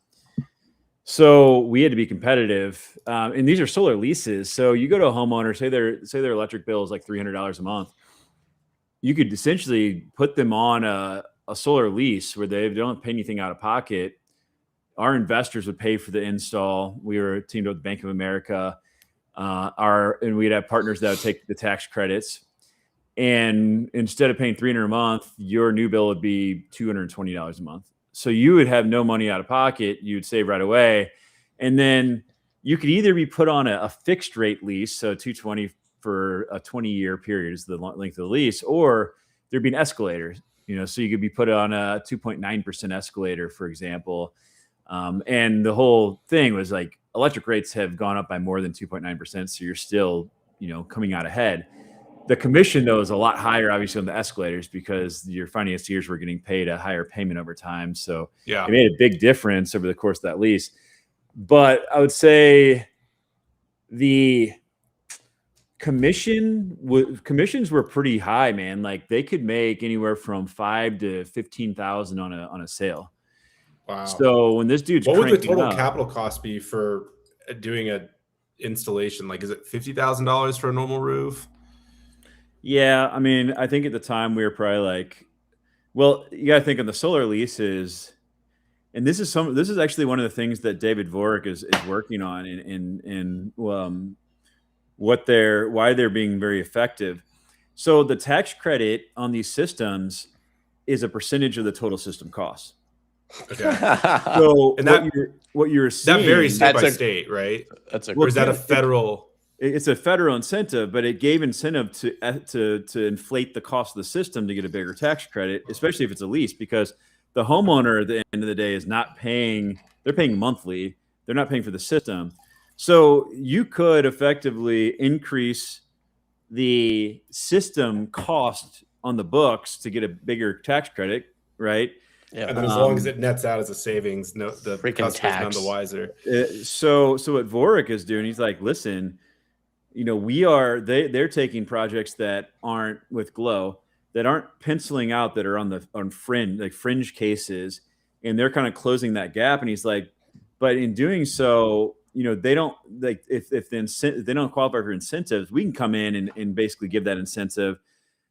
So we had to be competitive. And these are solar leases. So you go to a homeowner, say their electric bill is like $300 a month. You could essentially put them on a solar lease where they don't pay anything out of pocket. Our investors would pay for the install. We were teamed up with Bank of America. And we'd have partners that would take the tax credits. And instead of paying $300 a month, your new bill would be $220 a month. So you would have no money out of pocket. You would save right away. And then you could either be put on a fixed rate lease, so $220 for a 20-year period is the length of the lease, or there'd be an escalator, so you could be put on a 2.9% escalator, for example. And the whole thing was like electric rates have gone up by more than 2.9%. So you're still, coming out ahead. The commission, though, is a lot higher, obviously, on the escalators because your financiers were getting paid a higher payment over time. So it made a big difference over the course of that lease. But I would say the commissions were pretty high, man. Like they could make anywhere from $5,000 to $15,000 on a sale. Wow. So when this dude's what would the total up, capital cost be for doing a installation? Like, is it $50,000 for a normal roof? Yeah, I mean, I think at the time we were probably like, well, you got to think of the solar leases, and this is actually one of the things that David Vorik is working on in why they're being very effective. So the tax credit on these systems is a percentage of the total system cost. Okay. So what you're seeing, that varies state by state, right? Or is that a federal? It's a federal incentive, but it gave incentive to inflate the cost of the system to get a bigger tax credit, especially if it's a lease, because the homeowner at the end of the day is not paying. They're paying monthly. They're not paying for the system. So you could effectively increase the system cost on the books to get a bigger tax credit, right? Yeah. And then as long as it nets out as a savings, the customer's none the wiser. So what Vorik is doing, he's like, listen, they're taking projects that aren't with Glow, that aren't penciling out, that are on fringe cases, and they're kind of closing that gap. And he's like, but in doing so, they don't like if they don't qualify for incentives, we can come in and basically give that incentive,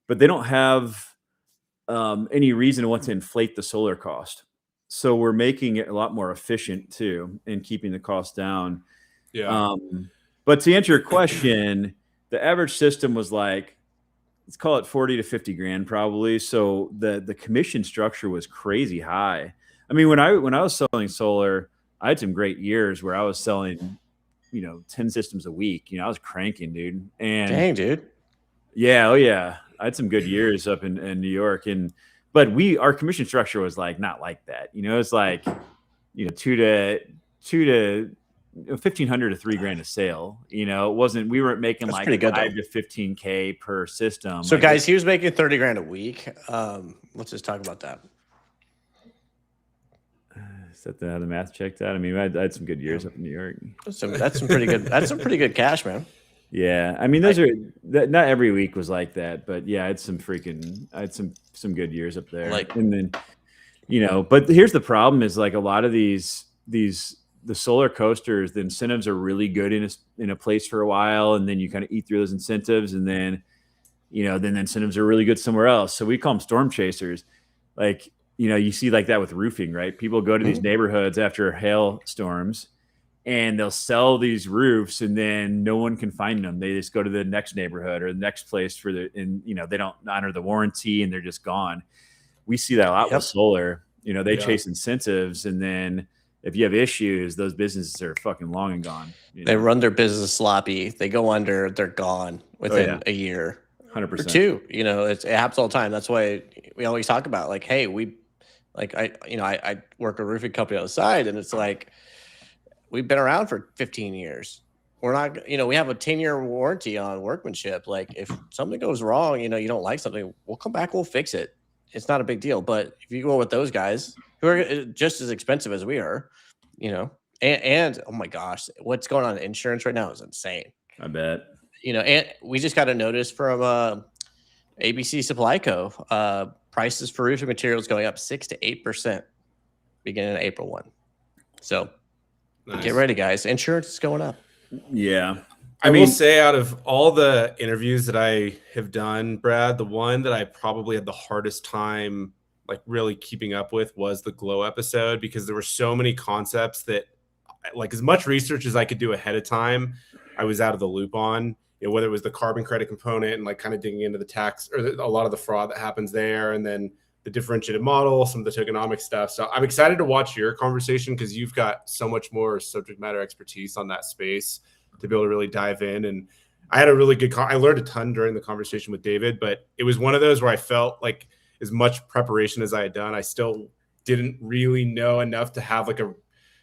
but they don't have any reason to want to inflate the solar cost. So we're making it a lot more efficient too, and keeping the cost down. Yeah. But to answer your question, the average system was like, let's call it 40 to 50 grand probably. So the commission structure was crazy high. I mean, when I was selling solar, I had some great years where I was selling, 10 systems a week. I was cranking, dude. And dang, dude. Yeah. Oh yeah. I had some good years up in New York, but our commission structure was like, not like that. It's like, $2 to $1,500 to $3,000 a sale. It wasn't, we weren't making like pretty good, $5 to $15K per system. So guys, he was making 30 grand a week. Let's just talk about that. Is that the math checked out? I mean, I had some good years up in New York. That's some pretty good. That's some pretty good cash, man. Yeah, I mean, not every week was like that, but yeah, I had some good years up there. And then, but here's the problem: is like a lot of the solar coasters, the incentives are really good in a place for a while, and then you kind of eat through those incentives, and then, then the incentives are really good somewhere else. So we call them storm chasers. Like, you see like that with roofing, right? People go to these neighborhoods after hailstorms, and they'll sell these roofs, and then no one can find them. They just go to the next neighborhood or the next place they don't honor the warranty, and they're just gone. We see that a lot with solar. They chase incentives, and then if you have issues, those businesses are fucking long and gone. They run their business sloppy. They go under. They're gone within a year, 100%. or two. It happens all the time. That's why we always talk about like, hey, I work a roofing company on the side, and it's like, we've been around for 15 years. We're not, we have a 10-year warranty on workmanship. Like if something goes wrong, you don't like something, we'll come back, we'll fix it. It's not a big deal. But if you go with those guys who are just as expensive as we are, and oh my gosh, what's going on in insurance right now is insane. I bet. And we just got a notice from ABC Supply Co. Prices for roofing materials going up 6 to 8% beginning of April 1. So nice. Get ready, guys. Insurance is going up. Yeah. I will say, out of all the interviews that I have done, Brad, the one that I probably had the hardest time like really keeping up with was the Glow episode, because there were so many concepts that, like, as much research as I could do ahead of time, I was out of the loop on. Whether it was the carbon credit component and like kind of digging into the tax or a lot of the fraud that happens there, and then the differentiated model, some of the tokenomic stuff. So I'm excited to watch your conversation, because you've got so much more subject matter expertise on that space to be able to really dive in. And I had a really good. I learned a ton during the conversation with David, but it was one of those where I felt like as much preparation as I had done, I still didn't really know enough to have like a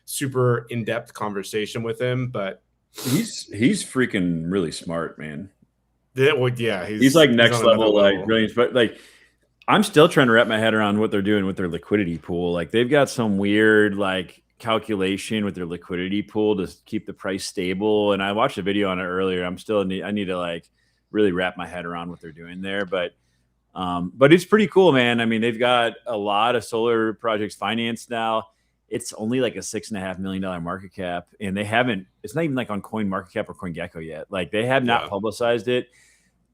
super in-depth conversation with him. But he's freaking really smart, man. Yeah, he's like next on another level, like brilliance. But like, I'm still trying to wrap my head around what they're doing with their liquidity pool. Like, they've got some weird like calculation with their liquidity pool to keep the price stable. And I watched a video on it earlier. I need to like really wrap my head around what they're doing there. But it's pretty cool, man. I mean, they've got a lot of solar projects financed now. It's only like a $6.5 million market cap, and it's not even like on Coin Market Cap or CoinGecko yet. Like, they have not publicized it.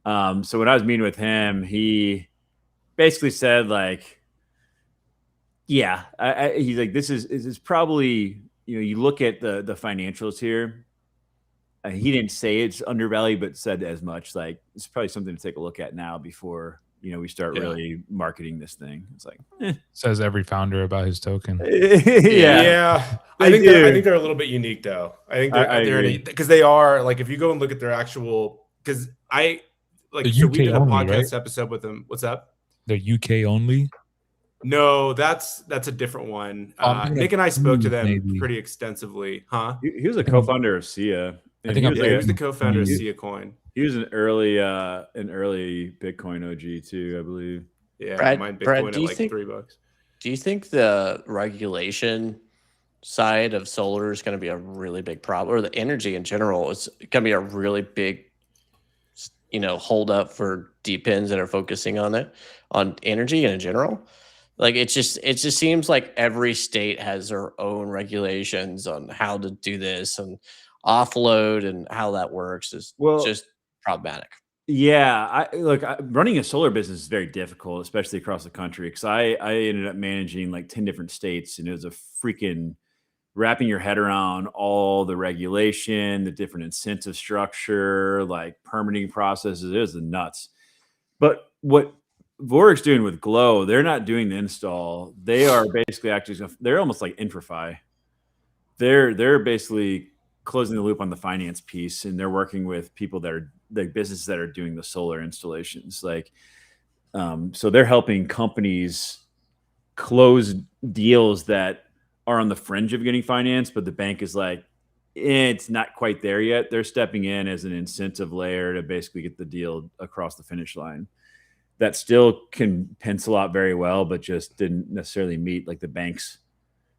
So when I was meeting with him, he basically said like, yeah, he's like, this is probably, you look at the financials here. He didn't say it's undervalued, but said as much. Like, it's probably something to take a look at now before we start really marketing this thing. It's like, says every founder about his token. Yeah. I think they're a little bit unique though. I think they're because they are like, if you go and look at their actual, because we did a podcast episode with them. What's up? They're UK only. No, that's a different one. Nick and I spoke to them pretty extensively, huh? He was a co-founder of SIA. I think he was the co-founder of SIA Coin. He was an early Bitcoin OG too, I believe. Yeah, Brad, Bitcoin do you at like think, $3. Do you think the regulation side of solar is going to be a really big problem, or the energy in general is going to be a really big, hold up for DPINs that are focusing on energy and in general? Like, it just seems like every state has their own regulations on how to do this, and offload and how that works is just problematic. Yeah, running a solar business is very difficult, especially across the country, because I ended up managing like 10 different states, and it was a freaking wrapping your head around all the regulation, the different incentive structure, like permitting processes. It was the nuts. But what Vorig's doing with Glow, they're not doing the install. They are basically they're almost like InfraFi. They're basically closing the loop on the finance piece, and they're working with people that are the businesses that are doing the solar installations. Like, so they're helping companies close deals that are on the fringe of getting financed, but the bank is like, it's not quite there yet. They're stepping in as an incentive layer to basically get the deal across the finish line. That still can pencil out very well, but just didn't necessarily meet like the bank's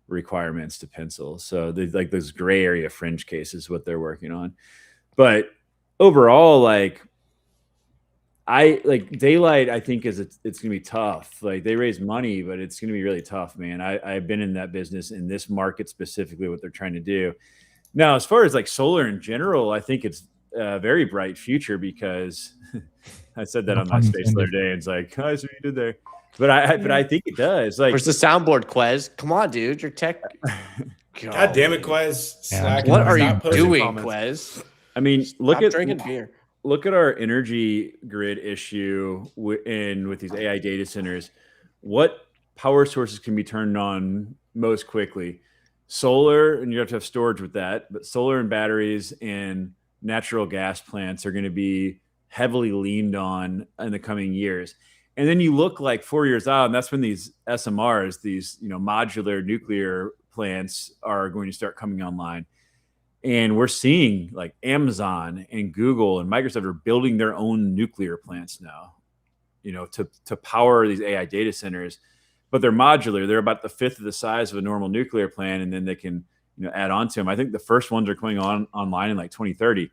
requirements to pencil. So there's like those gray area fringe cases, what they're working on. But overall, like Daylight, I think it's gonna be tough. Like, they raise money, but it's gonna be really tough, man. I've been in that business, in this market specifically, what they're trying to do. Now, as far as like solar in general, I think it's a very bright future, because I said that on my space the other day, and it's like, oh, I see what you did there. But I think it does. Like, where's the soundboard, Quez? Come on, dude. You're tech. God damn it, Quez. Yeah. What are you doing, Quez? I mean, Stop drinking beer. Look at our energy grid issue with these AI data centers. What power sources can be turned on most quickly? Solar, and you have to have storage with that, but solar and batteries and natural gas plants are going to be heavily leaned on in the coming years. And then you look like 4 years out, and that's when these SMRs, these modular nuclear plants, are going to start coming online. And we're seeing like Amazon and Google and Microsoft are building their own nuclear plants now, to power these AI data centers. But they're modular. They're about the fifth of the size of a normal nuclear plant, and then they can add on to them. I think the first ones are coming online in like 2030.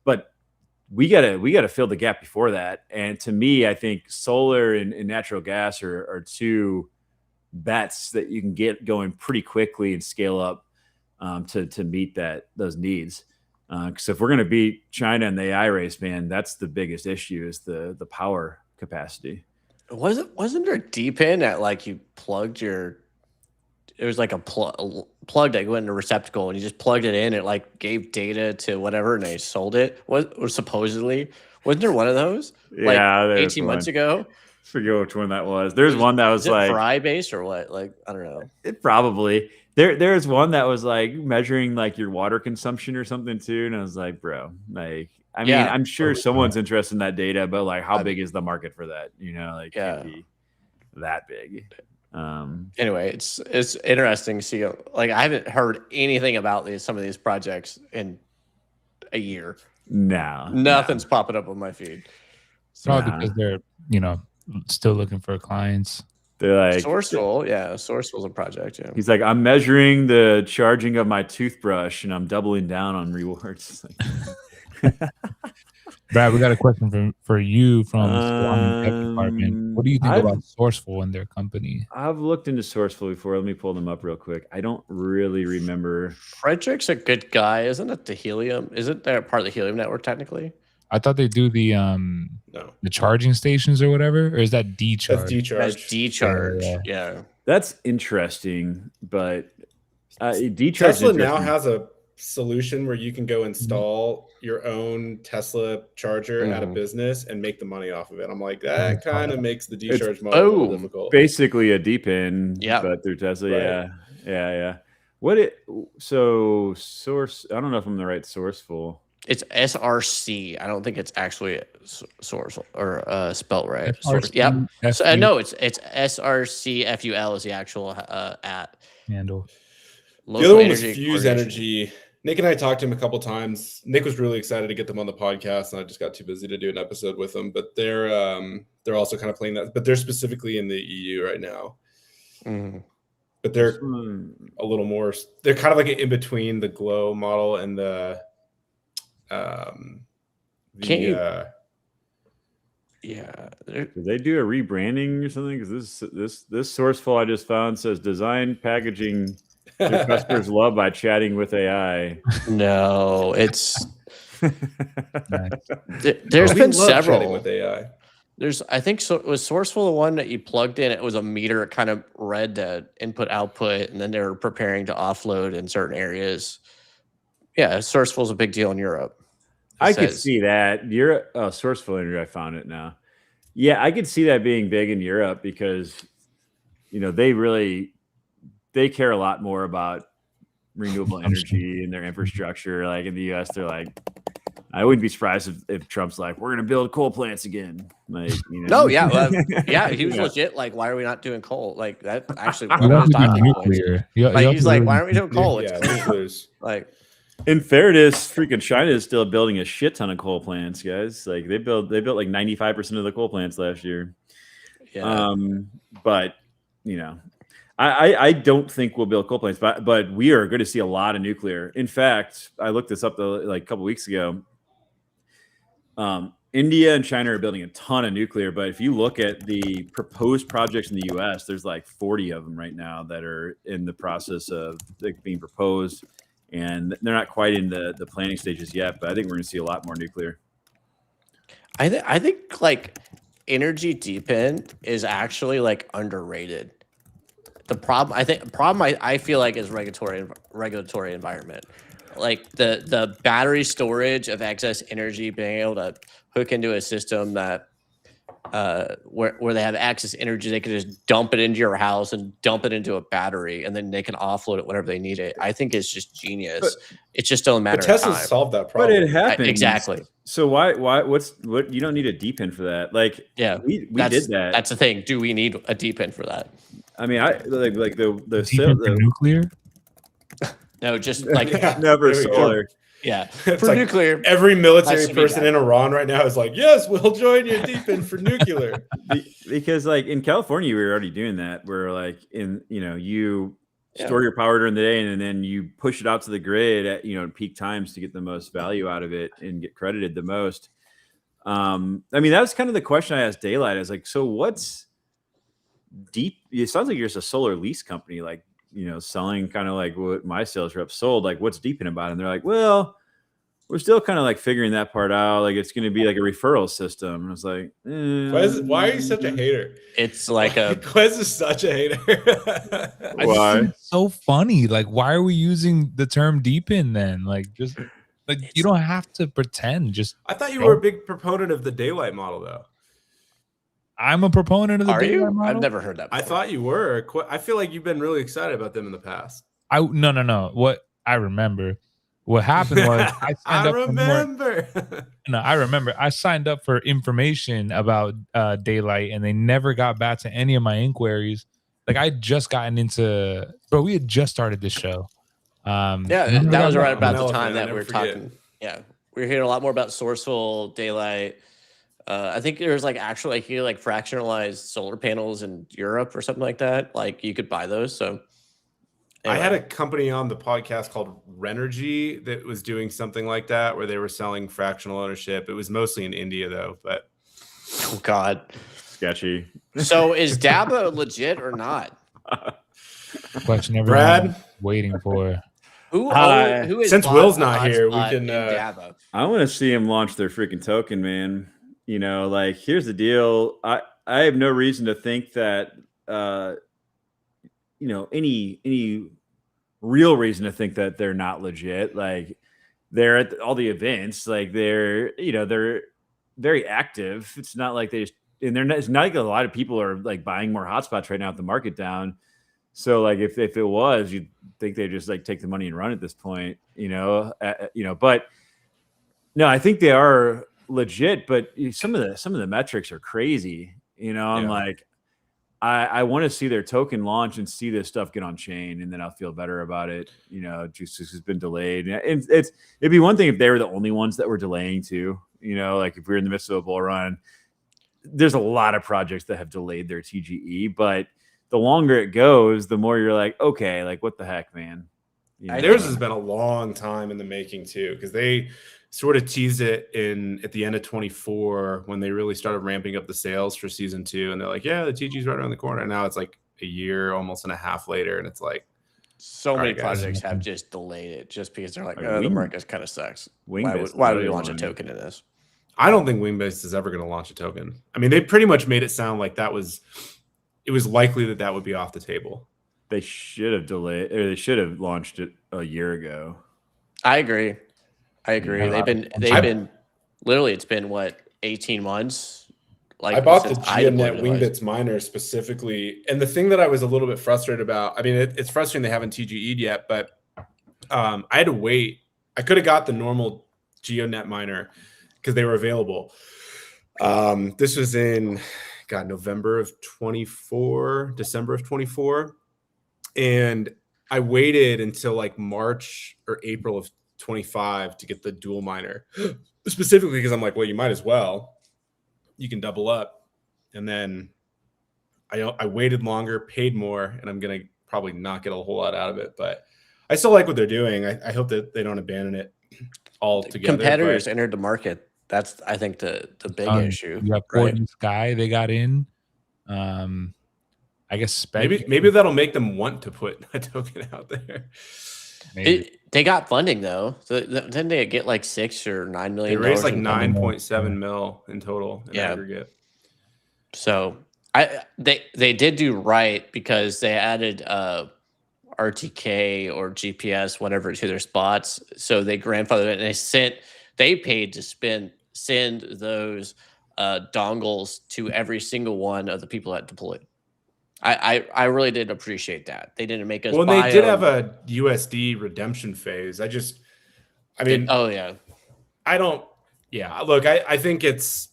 But we gotta fill the gap before that. And to me, I think solar and natural gas are two bets that you can get going pretty quickly and scale up to meet those needs. Because if we're gonna beat China in the AI race, man, that's the biggest issue, is the power capacity. Wasn't there a DPIN at like you plugged your? It was like a plug that went in a receptacle, and you just plugged it in. It like gave data to whatever, and they sold it. Or supposedly, wasn't there one of those? Yeah, like 18 months ago. I forget which one that was. There's one that was like Fry based or what? Like, I don't know. It probably. There's one that was like measuring like your water consumption or something too, and I was like, bro, like, I mean, Yeah. I'm sure someone's interested in that data, but like, how big is the market for that? Like, Yeah. can't be that big. Anyway, it's interesting to see. Like, I haven't heard anything about some of these projects in a year. Nothing's popping up on my feed. Probably because they're still looking for clients. They're like Sourceful, Sourceful's a project. Yeah, he's like, I'm measuring the charging of my toothbrush and I'm doubling down on rewards. Brad, we got a question for you from the tech department. What do you think about Sourceful and their company? I've looked into Sourceful before. Let me pull them up real quick. I don't really remember. Frederick's a good guy, isn't it? The Helium, isn't that part of the Helium network technically? I thought they do the charging stations or whatever, or is that D-Charge? That's D-Charge. That's D-Charge. Yeah. That's interesting, but D-Charge Tesla now has a solution where you can go install your own Tesla charger at a business and make the money off of it. I'm like, that kind of makes the D-Charge model a little difficult. Basically a D-pin, yeah, but through Tesla. Right. Yeah. Source, I don't know if I'm the right Sourceful. It's SRC. I don't think it's actually source or spelled right. Yeah. No, it's SRCFUL is the actual at handle. The other one was Fuse Energy. Nick and I talked to him a couple times. Nick was really excited to get them on the podcast, and I just got too busy to do an episode with them. But they're also kind of playing that, but they're specifically in the EU right now. But they're a little more. They're kind of like in between the Glow model and the. Did they do a rebranding or something? Because this Sourceful I just found says design packaging your customers love by chatting with AI. No, it's there's been several with AI. I think it was Sourceful the one that you plugged in. It was a meter. It kind of read the input output, and then they were preparing to offload in certain areas. Yeah, Sourceful is a big deal in Europe. I could see that. Europe, Sourceful Energy, I found it now. Yeah, I could see that being big in Europe because, they care a lot more about renewable energy and their infrastructure. Like in the U.S., they're like, I wouldn't be surprised if Trump's like, we're going to build coal plants again. Like, No, yeah. He was legit. Like, why are we not doing coal? Like that actually. Nuclear. He's like, why aren't we doing coal? Like, in fairness, freaking China is still building a shit ton of coal plants, guys. Like they built like 95% of the coal plants last year. Yeah. But I don't think we'll build coal plants, but we are going to see a lot of nuclear. In fact, I looked this up like a couple weeks ago. India and China are building a ton of nuclear, but if you look at the proposed projects in the U.S., there's like 40 of them right now that are in the process of being proposed. And they're not quite in the planning stages yet, but I think we're going to see a lot more nuclear. I think like energy depend is actually like underrated. The problem I feel like is regulatory environment. Like the battery storage of excess energy, being able to hook into a system that where they have excess energy, they can just dump it into your house and dump it into a battery, and then they can offload it whenever they need it. I think it's just genius. It's just still a matter of time. Tesla solved that problem. But it happens. Exactly. So what you don't need a D-pin for that. Like, yeah, we did that. That's the thing. Do we need a D-pin for that? I mean, I like the nuclear. No, just like never solar. Yeah, It's for like nuclear. Every military person in Iran right now is like, yes, we'll join your D-pin for nuclear. Because like in California, we were already doing that. Where like you store your power during the day and then you push it out to the grid at peak times to get the most value out of it and get credited the most. I mean, that was kind of the question I asked Daylight. I was like, so what's deep? It sounds like you're just a solar lease company, like selling kind of like what my sales rep sold. Like, what's deeping about it? And they're like, well, we're still kind of like figuring that part out. Like, it's going to be like a referral system. And I was like, why are you such a hater? It's like Quez is such a hater. Why? It's so funny. Like, why are we using the term D-pin then? Like, just like you don't have to pretend. Just I thought you were a big proponent of the daylight model, though. I'm a proponent of the Are you? daylight model. I've never heard that before. I thought you were. I feel like you've been really excited about them in the past. No. What I remember, what happened was I signed I up for more. remember. No, I remember I signed up for information about daylight, and they never got back to any of my inquiries. Like I just gotten into, bro. We had just started this show. Yeah, never that got was back- right I'm about an the elephant, time I that never we were forget. talking. Yeah, we were hearing a lot more about sourceful daylight. I think there was like actually like here like fractionalized solar panels in Europe or something like that. Like you could buy those. So I had a anyway. company on the podcast called Renergy that was doing something like that, where they were selling fractional ownership. It was mostly in India though, but Oh God. Sketchy. So is Dabo legit or not? question everyone Brad, waiting for. Who is since Will's not here, we can, in Dabo? I want to see him launch their freaking token, man. You know, like here's the deal. I have no reason to think that you know, any real reason to think that they're not legit. Like they're at all the events, like they're very active. It's not like they just, and they're not, it's not like a lot of people are like buying more hotspots right now with the market down. So like if it was, you'd think they just like take the money and run at this point, but no, I think they are legit, but some of the metrics are crazy. I'm Yeah. like, I want to see their token launch and see this stuff get on chain, and then I'll feel better about it. Just has been delayed. And it'd be one thing if they were the only ones that were delaying too. Like if we were in the midst of a bull run, there's a lot of projects that have delayed their TGE, but the longer it goes, the more you're like, okay, like what the heck, man. Theirs has been a long time in the making too, because they sort of teased it at the end of 24 when they really started ramping up the sales for season 2, and they're like, yeah, the TG's right around the corner. And now it's like a year, almost and a half later, and it's like So many right, guys. projects have just delayed it just because they're like, Like the market kind of sucks. Why Wingbase, would we launch a token in this? I don't think Wingbase is ever going to launch a token. I mean, they pretty much made it sound like it was likely that would be off the table. They should have delayed, or they should have launched it a year ago. I agree. Yeah. They've been literally, it's been what, 18 months? Like I bought the since I deployed GeoNet the device. Wingbits miner specifically, and the thing that I was a little bit frustrated about, I mean, it's frustrating they haven't TGE'd yet, but I had to wait. I could have got the normal GeoNet miner because they were available. This was in November of 24, December of 24, and I waited until like March or April of 25 to get the dual miner, specifically because I'm like, well, you might as well. You can double up. And then I waited longer, paid more, and I'm going to probably not get a whole lot out of it. But I still like what they're doing. I hope that they don't abandon it altogether. Competitors entered the market. That's, I think, the big issue. You have right? 40 Sky they got in. I guess Maybe that'll make them want to put a token out there. They got funding though. So didn't they get like $6 or $9 They million? raised like in funding? 9.7 mil in total in Yeah. aggregate. So they did do right because they added RTK or GPS, whatever, to their spots. So they grandfathered it, and they paid to send those dongles to every single one of the people that deployed. I really did appreciate that. They didn't make us. Well, buy they did them. have a USD redemption phase. I mean, Oh yeah. I don't. Yeah, look, I think it's.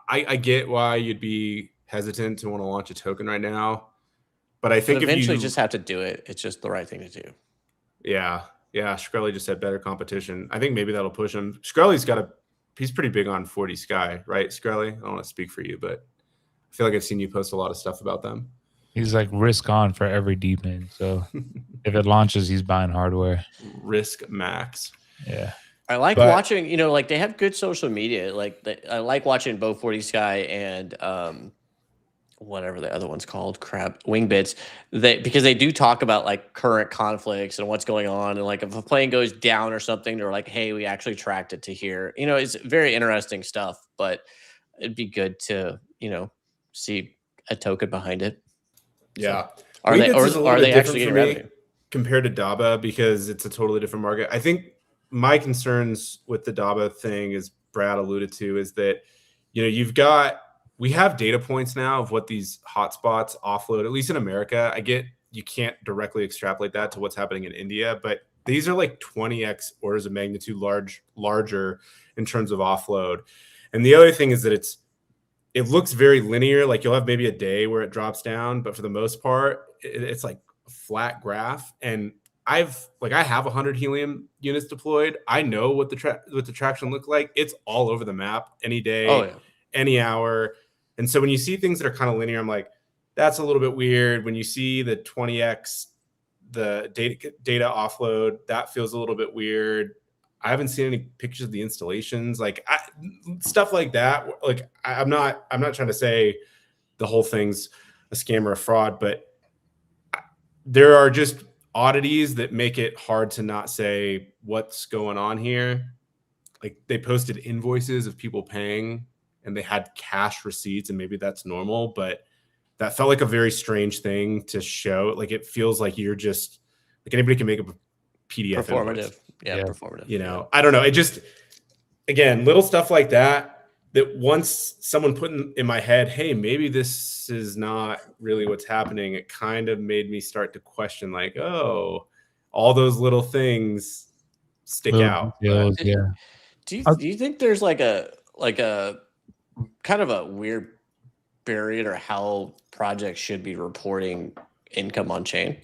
I get why you'd be hesitant to want to launch a token right now, but I think But if eventually you just have to do it. It's just the right thing to do. yeah, Shkreli just had better competition. I think maybe that'll push him. Shkreli's he's pretty big on 40 Sky, right? Shkreli, I don't want to speak for you, but I feel like I've seen you post a lot of stuff about them. He's like risk on for every deepen. So if it launches, he's buying hardware. Risk max. Yeah. I like watching, like they have good social media. I like watching both 40 Sky and whatever the other one's called, Wingbits. Because they do talk about like current conflicts and what's going on, and like if a plane goes down or something, they're like, hey, we actually tracked it to here. It's very interesting stuff, but it'd be good to, see a token behind it. Yeah. So, are they actually getting revenue compared to DABA, because it's a totally different market? I think my concerns with the DABA thing, as Brad alluded to, is that we have data points now of what these hotspots offload, at least in America. I get you can't directly extrapolate that to what's happening in India, but these are like 20x orders of magnitude larger in terms of offload. And the other thing is that it looks very linear. Like you'll have maybe a day where it drops down, but for the most part, it's like a flat graph. And I have 100 helium units deployed. I know what the traction look like. It's all over the map any day, any hour. And so when you see things that are kind of linear, I'm like, that's a little bit weird. When you see the 20x, the data offload, that feels a little bit weird. I haven't seen any pictures of the installations, like stuff like that. Like I'm not trying to say the whole thing's a scam or a fraud, but there are just oddities that make it hard to not say what's going on here. Like they posted invoices of people paying and they had cash receipts, and maybe that's normal, but that felt like a very strange thing to show. Like it feels like you're just like anybody can make a PDF performative invoice. Performative, you know. I don't know, it just, again, little stuff like that once someone put in my head, hey, maybe this is not really what's happening, it kind of made me start to question, like, oh, all those little things stick out. Details, do you think there's like a kind of a weird barrier to how projects should be reporting income on chain?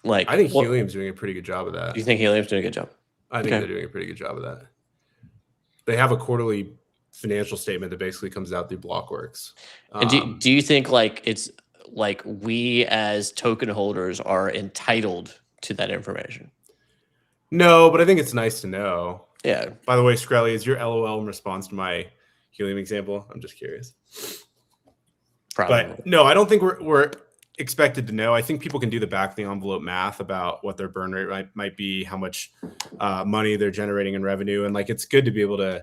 Like, I think Helium's doing a pretty good job of that. Do you think Helium's doing a good job? I think they're doing a pretty good job of that. They have a quarterly financial statement that basically comes out through Blockworks. And do you think like it's like we as token holders are entitled to that information? No, but I think it's nice to know. Yeah. By the way, Skrelly, is your LOL in response to my Helium example? I'm just curious. Probably. But no, I don't think we're expected to know. I think people can do the back of the envelope math about what their burn rate might be, how much money they're generating in revenue. And like, it's good to be able to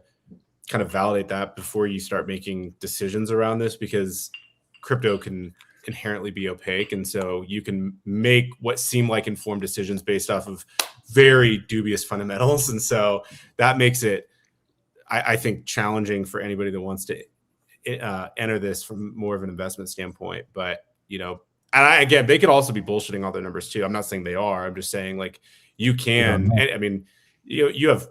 kind of validate that before you start making decisions around this, because crypto can inherently be opaque. And so you can make what seem like informed decisions based off of very dubious fundamentals. And so that makes it, I think, challenging for anybody that wants to enter this from more of an investment standpoint. But, you know, and again, they could also be bullshitting all their numbers too. I'm not saying they are. I'm just saying, like, you can, and I mean, you have,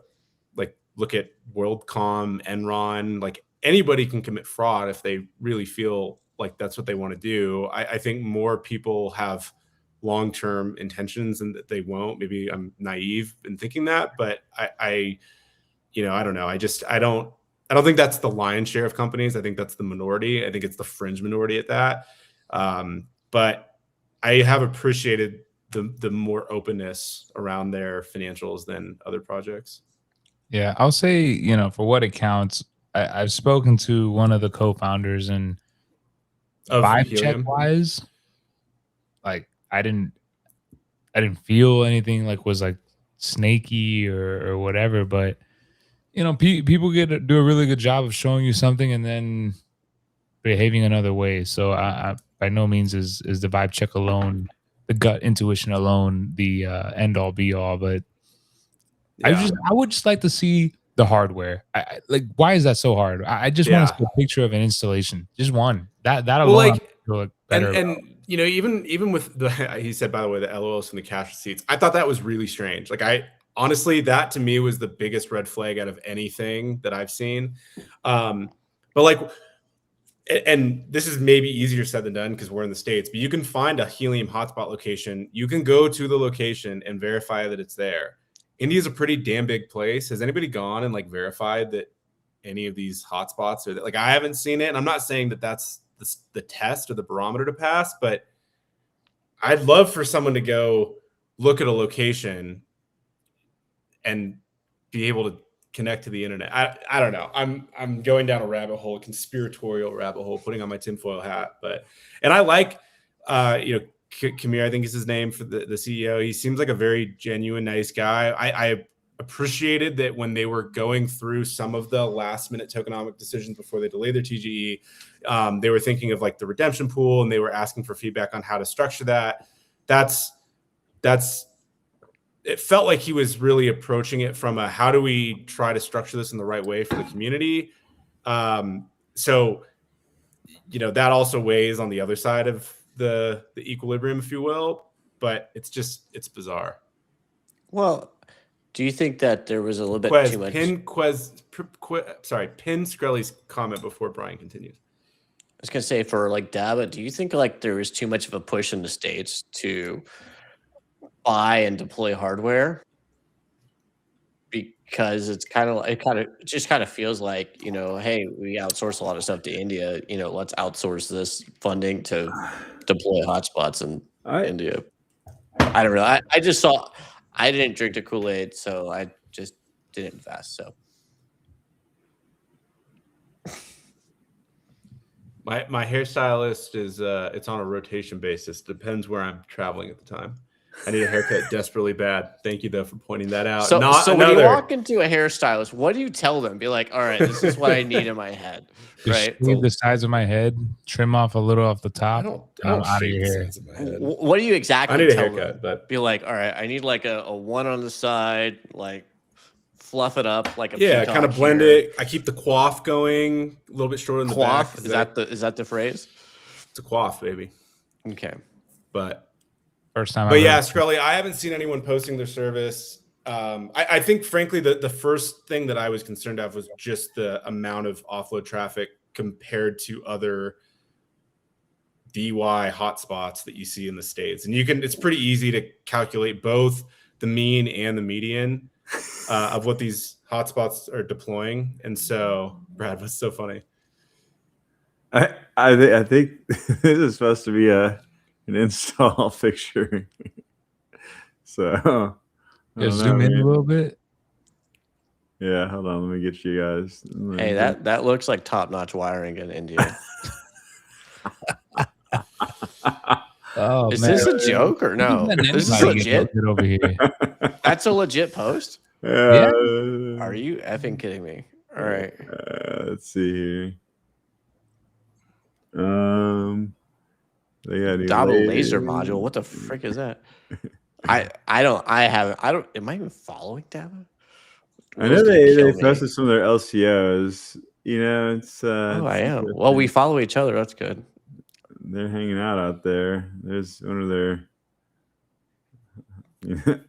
like, look at WorldCom, Enron, like anybody can commit fraud if they really feel like that's what they want to do. I think more people have long-term intentions and that they won't. Maybe I'm naive in thinking that, but I you know, I don't know. I don't think that's the lion's share of companies. I think that's the minority. I think it's the fringe minority at that. But I have appreciated the more openness around their financials than other projects. Yeah, I'll say, you know, for what it counts, I've spoken to one of the co-founders, and vibe check wise, like I didn't feel anything like was like snaky or whatever, but you know, people do a really good job of showing you something and then behaving another way. So I by no means is the vibe check alone, the gut intuition alone, the end all be all. But yeah. I would just like to see the hardware. Like, why is that so hard? I just want to see a picture of an installation, just one. That alone, like, look better. And you know, even with he said, by the way, the LOLs from the cash receipts, I thought that was really strange. Like, honestly, that to me was the biggest red flag out of anything that I've seen. But like, and this is maybe easier said than done because we're in the States, but you can find a Helium hotspot location. You can go to the location and verify that it's there. India is a pretty damn big place. Has anybody gone and like verified that any of these hotspots are like, I haven't seen it. And I'm not saying that that's the test or the barometer to pass, but I'd love for someone to go look at a location and be able to connect to the internet. I don't know. I'm going down a rabbit hole, a conspiratorial rabbit hole, putting on my tinfoil hat. And I like, you know, Kamir, I think is his name, for the CEO. He seems like a very genuine, nice guy. I appreciated that when they were going through some of the last minute tokenomic decisions before they delayed their TGE, they were thinking of like the redemption pool, and they were asking for feedback on how to structure that. It felt like he was really approaching it from a, how do we try to structure this in the right way for the community? So, you know, that also weighs on the other side of the equilibrium, if you will, but it's bizarre. Well, do you think that there was a little bit too much? Pin Skrelly's comment before Brian continues. I was gonna say for like Daba, do you think like there was too much of a push in the States to buy and deploy hardware? Because it just kind of feels like, hey, we outsource a lot of stuff to India. Let's outsource this funding to deploy hotspots in India. I don't know. I just saw. I didn't drink the Kool-Aid, so I just didn't invest. So my hairstylist is it's on a rotation basis. Depends where I'm traveling at the time. I need a haircut desperately bad. Thank you though for pointing that out. So when you walk into a hairstylist, what do you tell them? Be like, all right, this is what I need in my head. Right? Shave the sides of my head, trim off a little off the top. I don't out of your hair. What do you exactly I need a tell haircut, them? but Be like, all right, I need like a one on the side, like fluff it up like a kind of blend it. I keep the coif going a little bit shorter in the coif. back. Is that the phrase? It's a coif, baby. Okay. But first time. But yeah, Skrelly, I haven't seen anyone posting their service. I think, frankly, the first thing that I was concerned of was just the amount of offload traffic compared to other DY hotspots that you see in the States. And it's pretty easy to calculate both the mean and the median of what these hotspots are deploying. And so, Brad, what's so funny? I think this is supposed to be an install picture. So just zoom in a little bit. Yeah, hold on. Let me get you guys. Hey, that looks like top-notch wiring in India. Oh, is man. this a joke or no? This is legit. Over here. That's a legit post? Yeah. Are you effing kidding me? All right. Let's see here. They got a double laser module. What the frick is that? Am I even following Daba? I know they posted some of their LCOs. It's I am. Well, we follow each other. That's good. They're hanging out there. There's one of their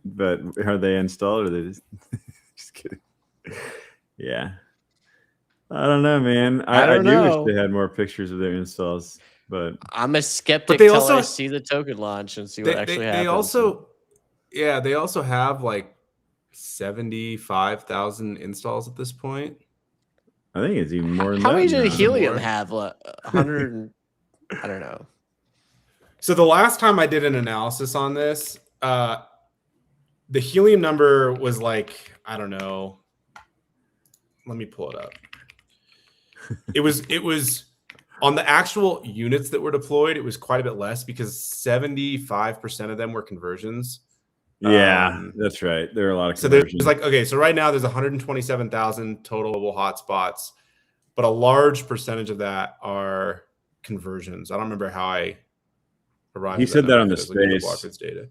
but are they installed or are they just kidding? Yeah. I don't know, man. I do wish they had more pictures of their installs, but I'm a skeptic until I see the token launch and see what actually happens. They also have like 75,000 installs at this point. I think it's even more than that. How many did Helium have? 100? I don't know. So the last time I did an analysis on this, the Helium number was like, I don't know. Let me pull it up. It was on the actual units that were deployed, it was quite a bit less because 75% of them were conversions. Yeah, that's right. There are a lot of conversions. So so right now there's 127,000 total global hotspots, but a large percentage of that are conversions. I don't remember how I arrived. He said that on the space data.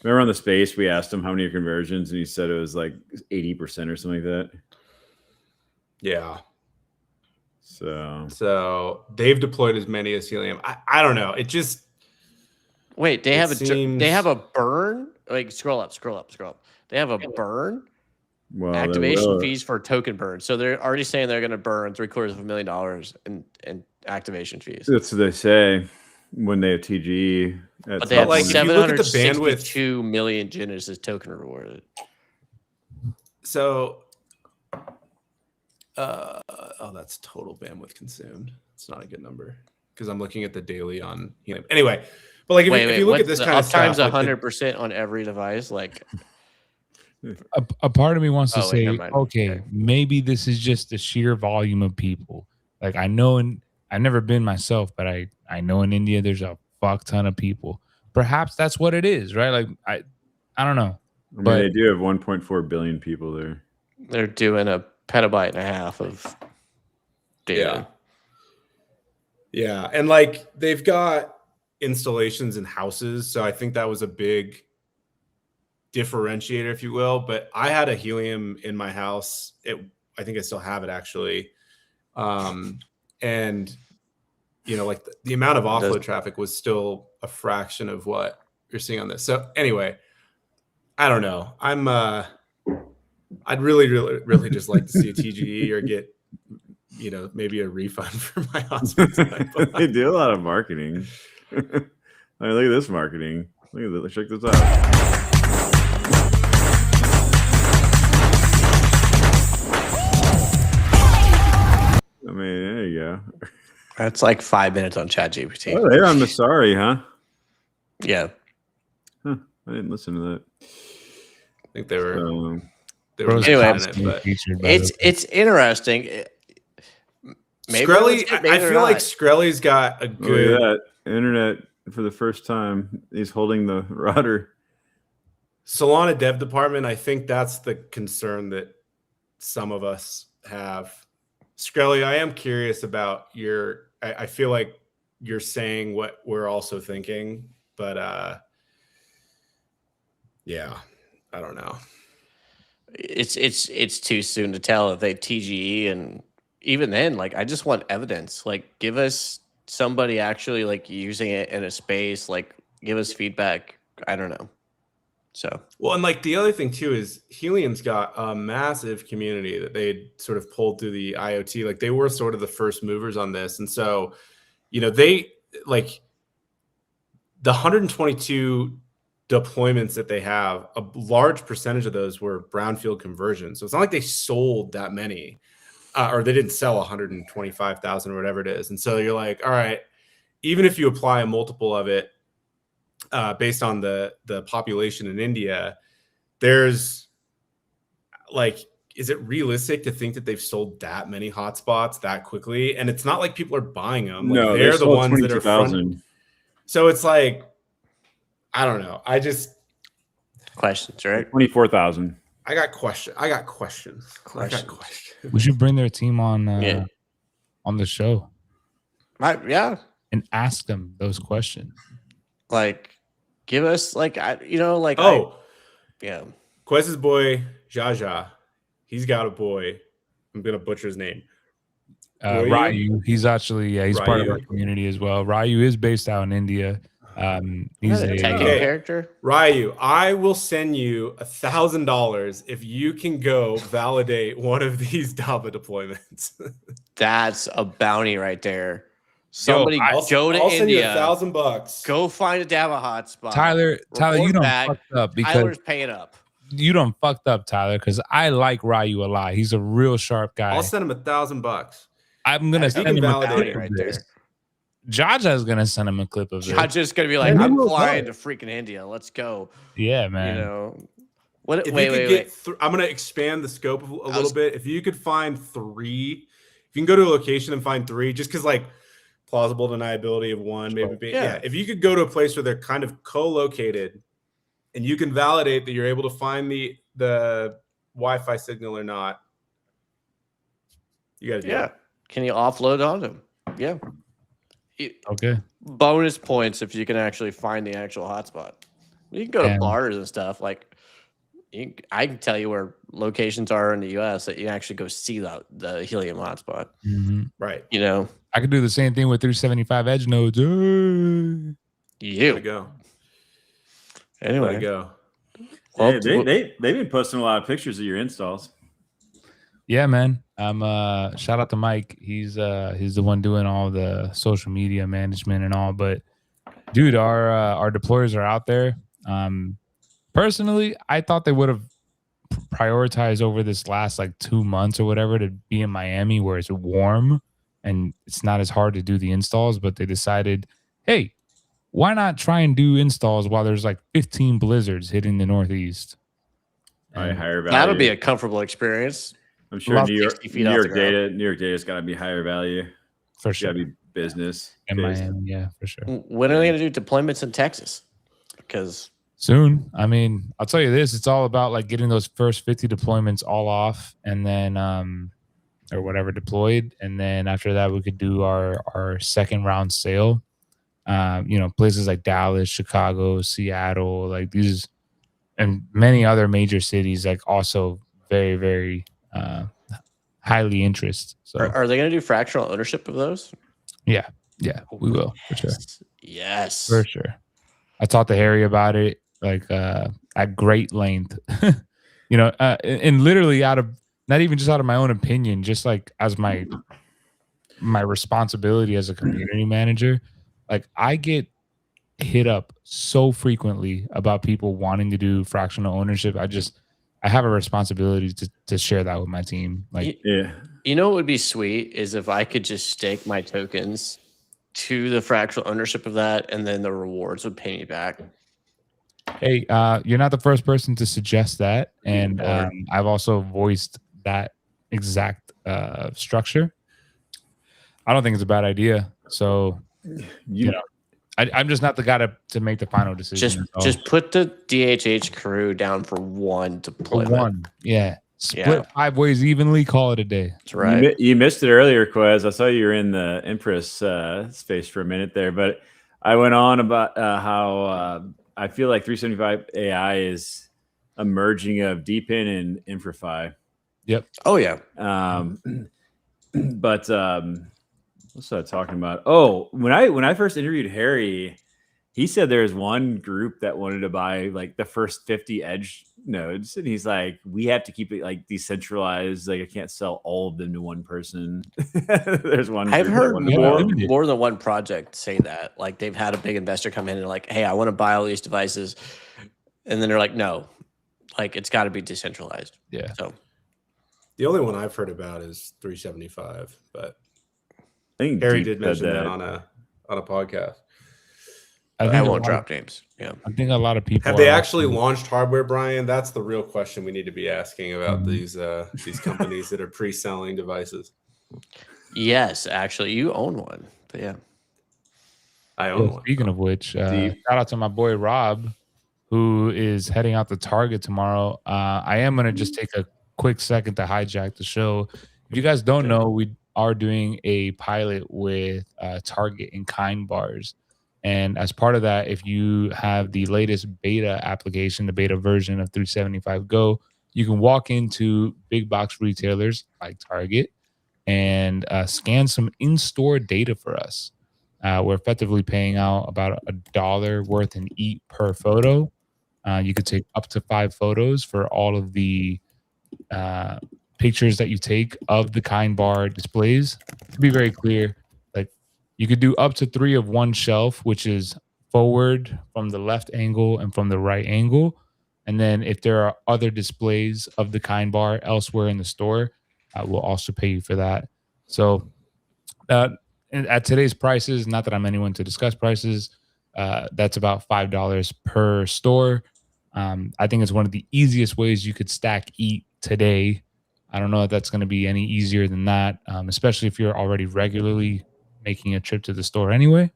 Remember on the space, we asked him how many conversions, and he said it was like 80% or something like that. Yeah. So they've deployed as many as Helium. I don't know. It just wait. They have a burn. Like scroll up. They have a burn. Well, activation fees for token burn. So they're already saying they're going to burn $750,000 in activation fees. That's what they say when they have TGE. But they have like 762 million Genesis token rewarded. So, that's total bandwidth consumed. It's not a good number because I'm looking at the daily on Helium. Anyway, but like if you look at this kind of stuff, times 100% on every device, like. A part of me wants to say, okay, maybe this is just the sheer volume of people. Like I know, I've never been myself, but I know in India there's a fuck ton of people. Perhaps that's what it is, right? Like I don't know. But they do have 1.4 billion people there. They're doing a petabyte and a half of data. Yeah, and like they've got installations in houses, so I think that was a big differentiator, if you will. But I had a Helium in my house. I think I still have it actually. And like the amount of offload doesn't- traffic was still a fraction of what you're seeing on this. So anyway, I don't know. I'd really just like to see a TGE or get, maybe a refund for my hotspot. They do a lot of marketing. I mean, look at this marketing. Look at this. Check this out. I mean, there you go. That's like 5 minutes on ChatGPT. Oh, they're on Masari, huh? Yeah. I didn't listen to that. I think they were Bro's Anyway, constantly featured by It's interesting. Skrelly, I feel like Skrelly's got a Look good. at that. Internet for the first time. He's holding the rudder. Solana dev department, I think that's the concern that some of us have. Skrelly, I am curious about I feel like you're saying what we're also thinking, but yeah, I don't know. It's too soon to tell if they TGE, and even then, like, I just want evidence. Like, give us somebody actually like using it in a space. Like, give us feedback. I don't know. So Well, and like the other thing too is Helium's got a massive community that they sort of pulled through the IoT. Like they were sort of the first movers on this, and so they like the 122 deployments that they have. A large percentage of those were brownfield conversions, so it's not like they sold that many, or they didn't sell 125,000 or whatever it is. And so you're like, all right, even if you apply a multiple of it. Based on the population in India, there's like, is it realistic to think that they've sold that many hotspots that quickly? And it's not like people are buying them. Like, No, they're the ones that are front. 22,000. So it's like, I don't know. questions, right? 24,000. I got questions. We should bring their team on Yeah. on the show Yeah. and ask them those questions. Like, give us like yeah. Quest's boy Jaja, he's got a boy. I'm gonna butcher his name. Ryu, he's actually he's part of our Ryu. community as well. Ryu is based out in India. He's a a tech Okay. character. Ryu, I will send you $1,000 if you can go validate one of these Dava deployments. That's a bounty right there. Somebody I'll go to send you India. $1,000. Go find a Dava hotspot. Tyler, you Report don't back. fucked up because Tyler's paying up. you don't fucked up, Tyler, because I like Ryu a lot. He's a real sharp guy. I'll send him $1,000. I'm gonna If he send can him a validate clip it of right this. there. Jaja's gonna send him a clip of I'm it. just gonna be like, And he I'm will flying go. to freaking India. Let's go. Yeah, man. You know what? If Wait, you could wait, get wait. I'm going to expand the scope a little was- bit. If you could find 3, if you can go to a location and find 3, just because like plausible deniability of one, maybe. Yeah. If you could go to a place where they're kind of co-located and you can validate that you're able to find the Wi-Fi signal or not, you got to do Yeah. it. Can you offload on them? Yeah. Okay. Bonus points if you can actually find the actual hotspot. You can go to And- bars and stuff. Like, I can tell you where locations are in the U.S. that you can actually go see the Helium hotspot. Mhm. Right. You know, I could do the same thing with 375 edge nodes. Hey. Gotta you. go. Anyway, Gotta go. well, They've been posting a lot of pictures of your installs. Yeah, man. Shout out to Mike. He's the one doing all the social media management and all. But dude, our deployers are out there. Personally, I thought they would have prioritized over this last like 2 months or whatever to be in Miami where it's warm and it's not as hard to do the installs. But they decided, hey, why not try and do installs while there's like 15 blizzards hitting the Northeast? Probably And higher value. that'll be a comfortable experience. I'm sure about New York 60 feet off the ground. New York data's got to be higher value. for It's got sure. to be business. In based. Miami, yeah, for sure. When are they going to do deployments in Texas? Because Soon. I mean, I'll tell you this, it's all about like getting those first 50 deployments all off and then or whatever deployed. And then after that we could do our second round sale. Places like Dallas, Chicago, Seattle, like these and many other major cities like also very, very highly interest. So are they going to do fractional ownership of those? yeah. Yeah, we will for sure. Yes. For sure. I talked to Harry about it like at great length. And literally out of not even just out of my own opinion, just like as my responsibility as a community manager. Like I get hit up so frequently about people wanting to do fractional ownership. I have a responsibility to share that with my team. Like Yeah. You know what would be sweet is if I could just stake my tokens to the fractional ownership of that, and then the rewards would pay me back. hey, you're not the first person to suggest that, and Or- I've also voiced that exact structure. I don't think it's a bad idea. So You, know, I'm just not the guy to make the final decision. Just put the DHH crew down for one for deployment. one, yeah, split Yeah. 5 ways evenly. Call it a day. That's right. you missed it earlier, Quez. I saw you were in the Empress space for a minute there, but I went on about how I feel like 375 AI is a merging of DeepIn and Infrafy. Yep. Oh yeah. But what's I talking about? Oh, when I first interviewed Harry, he said there's one group that wanted to buy like the first 50 edge nodes, and he's like, we have to keep it like decentralized. Like I can't sell all of them to one person. There's one. I've group that heard wanted to buy them. more than one project say that. Like they've had a big investor come in and like, hey, I want to buy all these devices, and then they're like, no, like it's got to be decentralized. Yeah. So The only one I've heard about is 375, but I think Harry Deep did said mention that on a podcast. I won't drop names. Yeah. I think a lot of people Have they are actually also- launched hardware, Brian? That's the real question we need to be asking about Mhm. these companies that are pre-selling devices. Yes, actually, you own one. But yeah. I own Yeah, one. speaking of which, Deep. shout out to my boy Rob, who is heading out to Target tomorrow. I am going to just take a quick second to hijack the show. If you guys don't know, we are doing a pilot with Target and Kind bars. And as part of that, if you have the latest beta application, the beta version of 375 Go, you can walk into big box retailers like Target and scan some in-store data for us. We're effectively paying out about $1 worth in eat per photo. You could take up to 5 photos for all of the pictures that you take of the Kind bar displays. To be very clear, like you could do up to 3 of one shelf, which is forward from the left angle and from the right angle. And then if there are other displays of the Kind bar elsewhere in the store, we'll also pay you for that. So and at today's prices, not that I'm anyone to discuss prices, that's about $5 per store. I think it's one of the easiest ways you could stack eat today. I don't know if that's going to be any easier than that, especially if you're already regularly making a trip to the store anyway.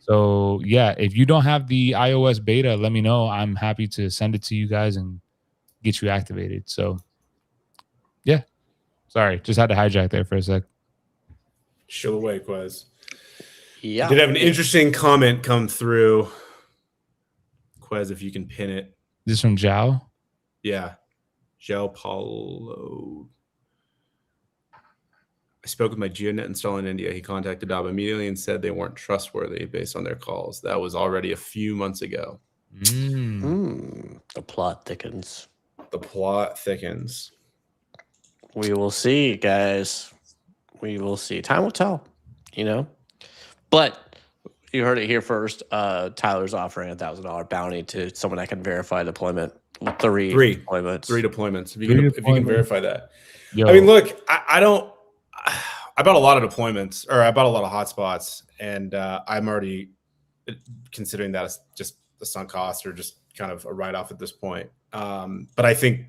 So yeah, if you don't have the iOS beta, let me know. I'm happy to send it to you guys and get you activated. So yeah, sorry, just had to hijack there for a sec. Show away, Quez. Yeah. I did have an interesting comment come through. Quez, if you can pin it. This from Zhao. Yeah. Gel Paulo. I spoke with my GeoNet installer in India. He contacted Dob immediately and said they weren't trustworthy based on their calls. That was already a few months ago. The plot thickens. The plot thickens. We will see, guys. We will see. Time will tell, you know. But you heard it here first. Tyler's offering $1,000 bounty to someone that can verify deployment. Three deployments. 3 deployments. If you, Three can, if you can deployments. verify that. Yo, I mean, look, I don't. I bought a lot of deployments, or I bought a lot of hotspots, and I'm already considering that as just a sunk cost or just kind of a write-off at this point. But I think,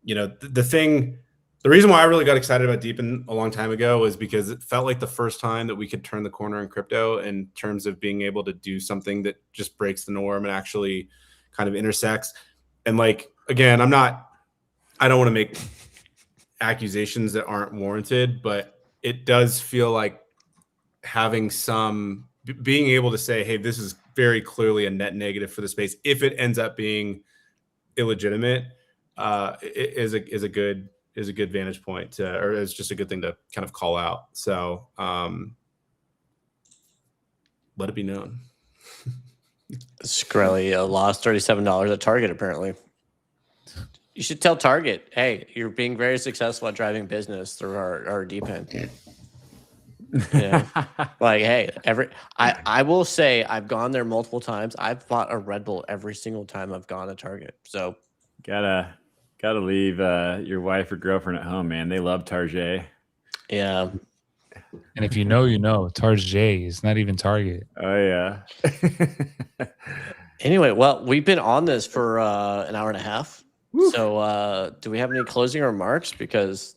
you know, the reason why I really got excited about Deepin a long time ago was because it felt like the first time that we could turn the corner in crypto in terms of being able to do something that just breaks the norm and actually kind of intersects. And like, again, I don't want to make accusations that aren't warranted, but it does feel like having being able to say, hey, this is very clearly a net negative for the space. If it ends up being illegitimate, is a good vantage point or it's just a good thing to kind of call out. So let it be known. Skrelly lost $37 at Target, apparently. You should tell Target, hey, you're being very successful at driving business through our D-pen. Yeah. Like, hey, I will say I've gone there multiple times. I've bought a Red Bull every single time I've gone to Target. So gotta leave your wife or girlfriend at home, man. They love Target. yeah. And if you know, Target is not even Target. Oh yeah. Anyway, well, we've been on this for an hour and a half. Woo. So do we have any closing remarks? Because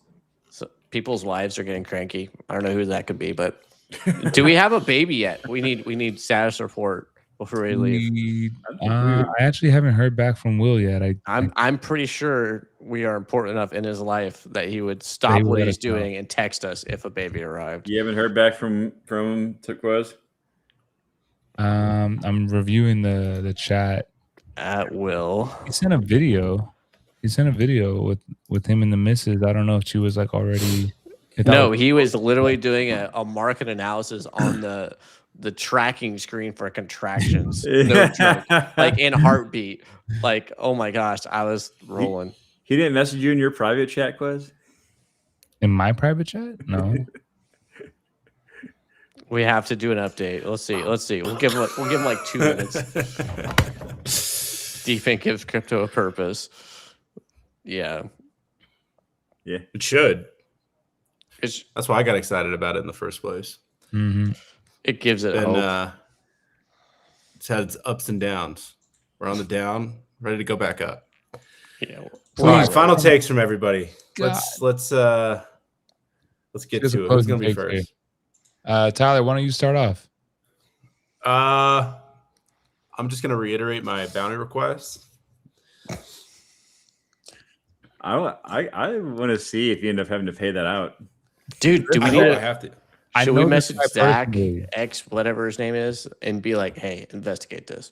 people's wives are getting cranky. I don't know who that could be, but do we have a baby yet? We need status report before we leave. I actually haven't heard back from Will yet. I'm pretty sure we are important enough in his life that he would stop what he's doing and text us if a baby arrived. You haven't heard back from Turquoise? I'm reviewing the chat. At Will. He sent a video. With him and the missus. I don't know if she was like already. No, he was literally doing a market analysis on the tracking screen for contractions. No joke. Like in heartbeat. Like, oh my gosh, I was rolling. He didn't message you in your private chat, Quez? In my private chat? No. We have to do an update. Let's see. We'll give him like 2 minutes. D-Fin gives crypto a purpose. Yeah. It should. It's That's why I got excited about it in the first place. Mm-hmm. It gives it hope. And it's had its ups and downs. We're on the down, ready to go back up. Yeah. All right, final takes from everybody. God. Let's get to it. Who's gonna be first? Tyler, why don't you start off? I'm just gonna reiterate my bounty request. I want to see if you end up having to pay that out. Dude, do we I need hope I to have to. should we know message this guy Zach personally. X whatever his name is and be like, hey, investigate this?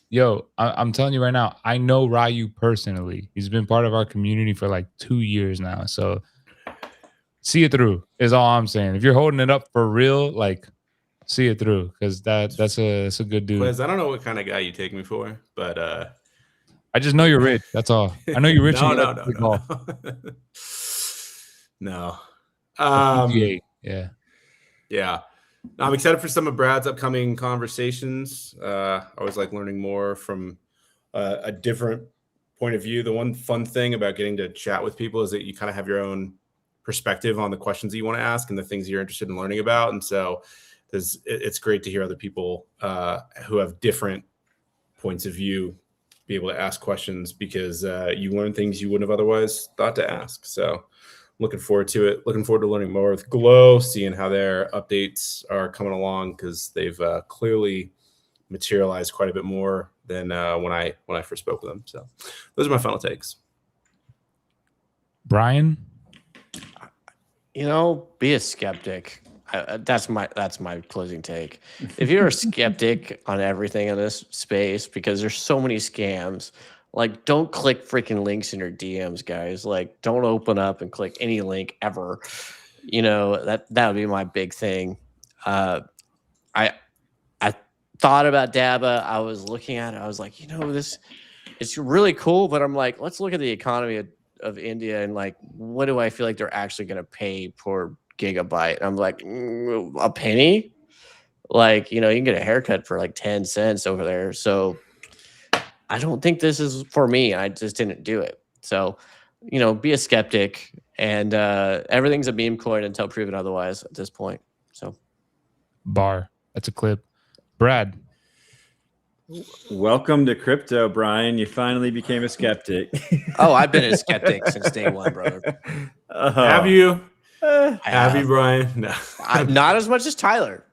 Yo, I'm telling you right now, I know Ryu personally. He's been part of our community for like 2 years now. So see it through is all I'm saying. If you're holding it up for real, like see it through because that's a good dude. Liz, I don't know what kind of guy you take me for, but I just know you're rich. That's all. I know you're rich. no, and you no, like no, to play no, golf. no. Yeah. Yeah. I'm excited for some of Brad's upcoming conversations. I always like learning more from a different point of view. The one fun thing about getting to chat with people is that you kind of have your own perspective on the questions that you want to ask and the things you're interested in learning about. And so it's great to hear other people who have different points of view be able to ask questions because you learn things you wouldn't have otherwise thought to ask. So looking forward to it. Looking forward to learning more with Glow, seeing how their updates are coming along because they've clearly materialized quite a bit more than when I first spoke with them. So those are my final takes. Brian, Be a skeptic. That's my closing take. If you're a skeptic on everything in this space, because there's so many scams, like don't click freaking links in your DMs, guys. Like don't open up and click any link ever. That would be my big thing. I thought about DABA. I was looking at it. I was like, this it's really cool, but I'm like, let's look at the economy of India and like, what do I feel like they're actually going to pay per gigabyte? I'm like, a penny? Like, you can get a haircut for like 10 cents over there. So I don't think this is for me. I just didn't do it. So, be a skeptic and everything's a meme coin until proven otherwise at this point. So bar. That's a clip. Brad. Welcome to crypto, Brian. You finally became a skeptic. Oh, I've been a skeptic since day one, brother. Have you? I Have you, Brian? No. Not as much as Tyler.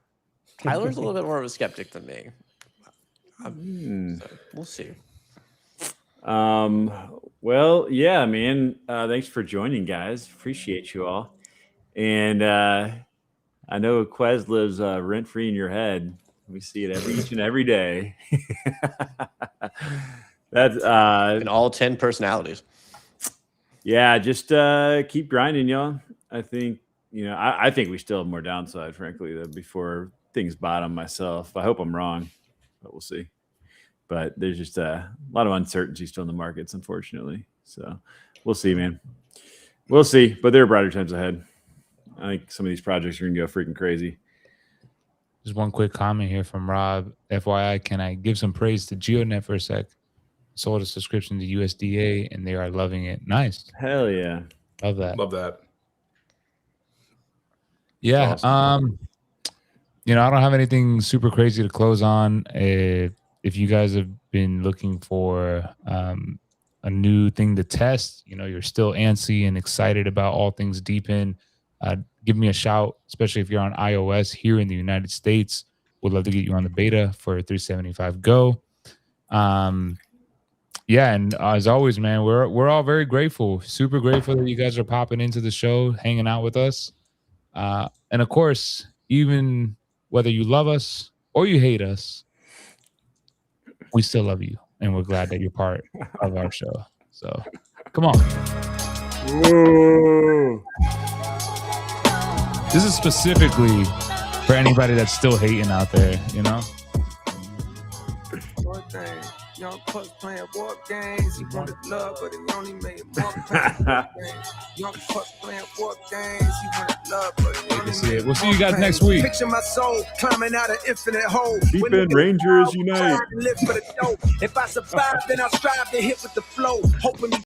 Tyler's a little bit more of a skeptic than me. So we'll see. Well, yeah, man. Thanks for joining, guys. Appreciate you all. And I know Quez lives rent-free in your head. We see it each and every day. That's in all 10 personalities. Yeah, just keep grinding, y'all. I think I think we still have more downside, frankly, before things bottom myself. I hope I'm wrong, but we'll see. But there's just a lot of uncertainty still in the markets, unfortunately. So we'll see, man. We'll see. But there are brighter times ahead. I think some of these projects are going to go freaking crazy. Just one quick comment here from Rob. FYI, can I give some praise to GeoNet for a sec? Sold a subscription to USDA, and they are loving it. Nice. Hell yeah. Love that. Love that. Yeah. Awesome. I don't have anything super crazy to close on. If you guys have been looking for a new thing to test, you're still antsy and excited about all things Deepin, give me a shout, especially if you're on iOS here in the United States. Would love to get you on the beta for 375 Go. Yeah, and as always, man, we're all very grateful, super grateful that you guys are popping into the show, hanging out with us. And of course, even whether you love us or you hate us, we still love you, and we're glad that you're part of our show. So, come on. Ooh. This is specifically for anybody that's still hating out there, Young Puss playing war games. He wanted love, but he only made more pain. Young Puss playing war games. He wanted love, but he only That's it. made We'll see more you guys pain. next week. Picture my soul climbing out an infinite hole. Deepin Rangers Unite. Live for the dough. If I survive, then I'll strive to hit with the flow. Hoping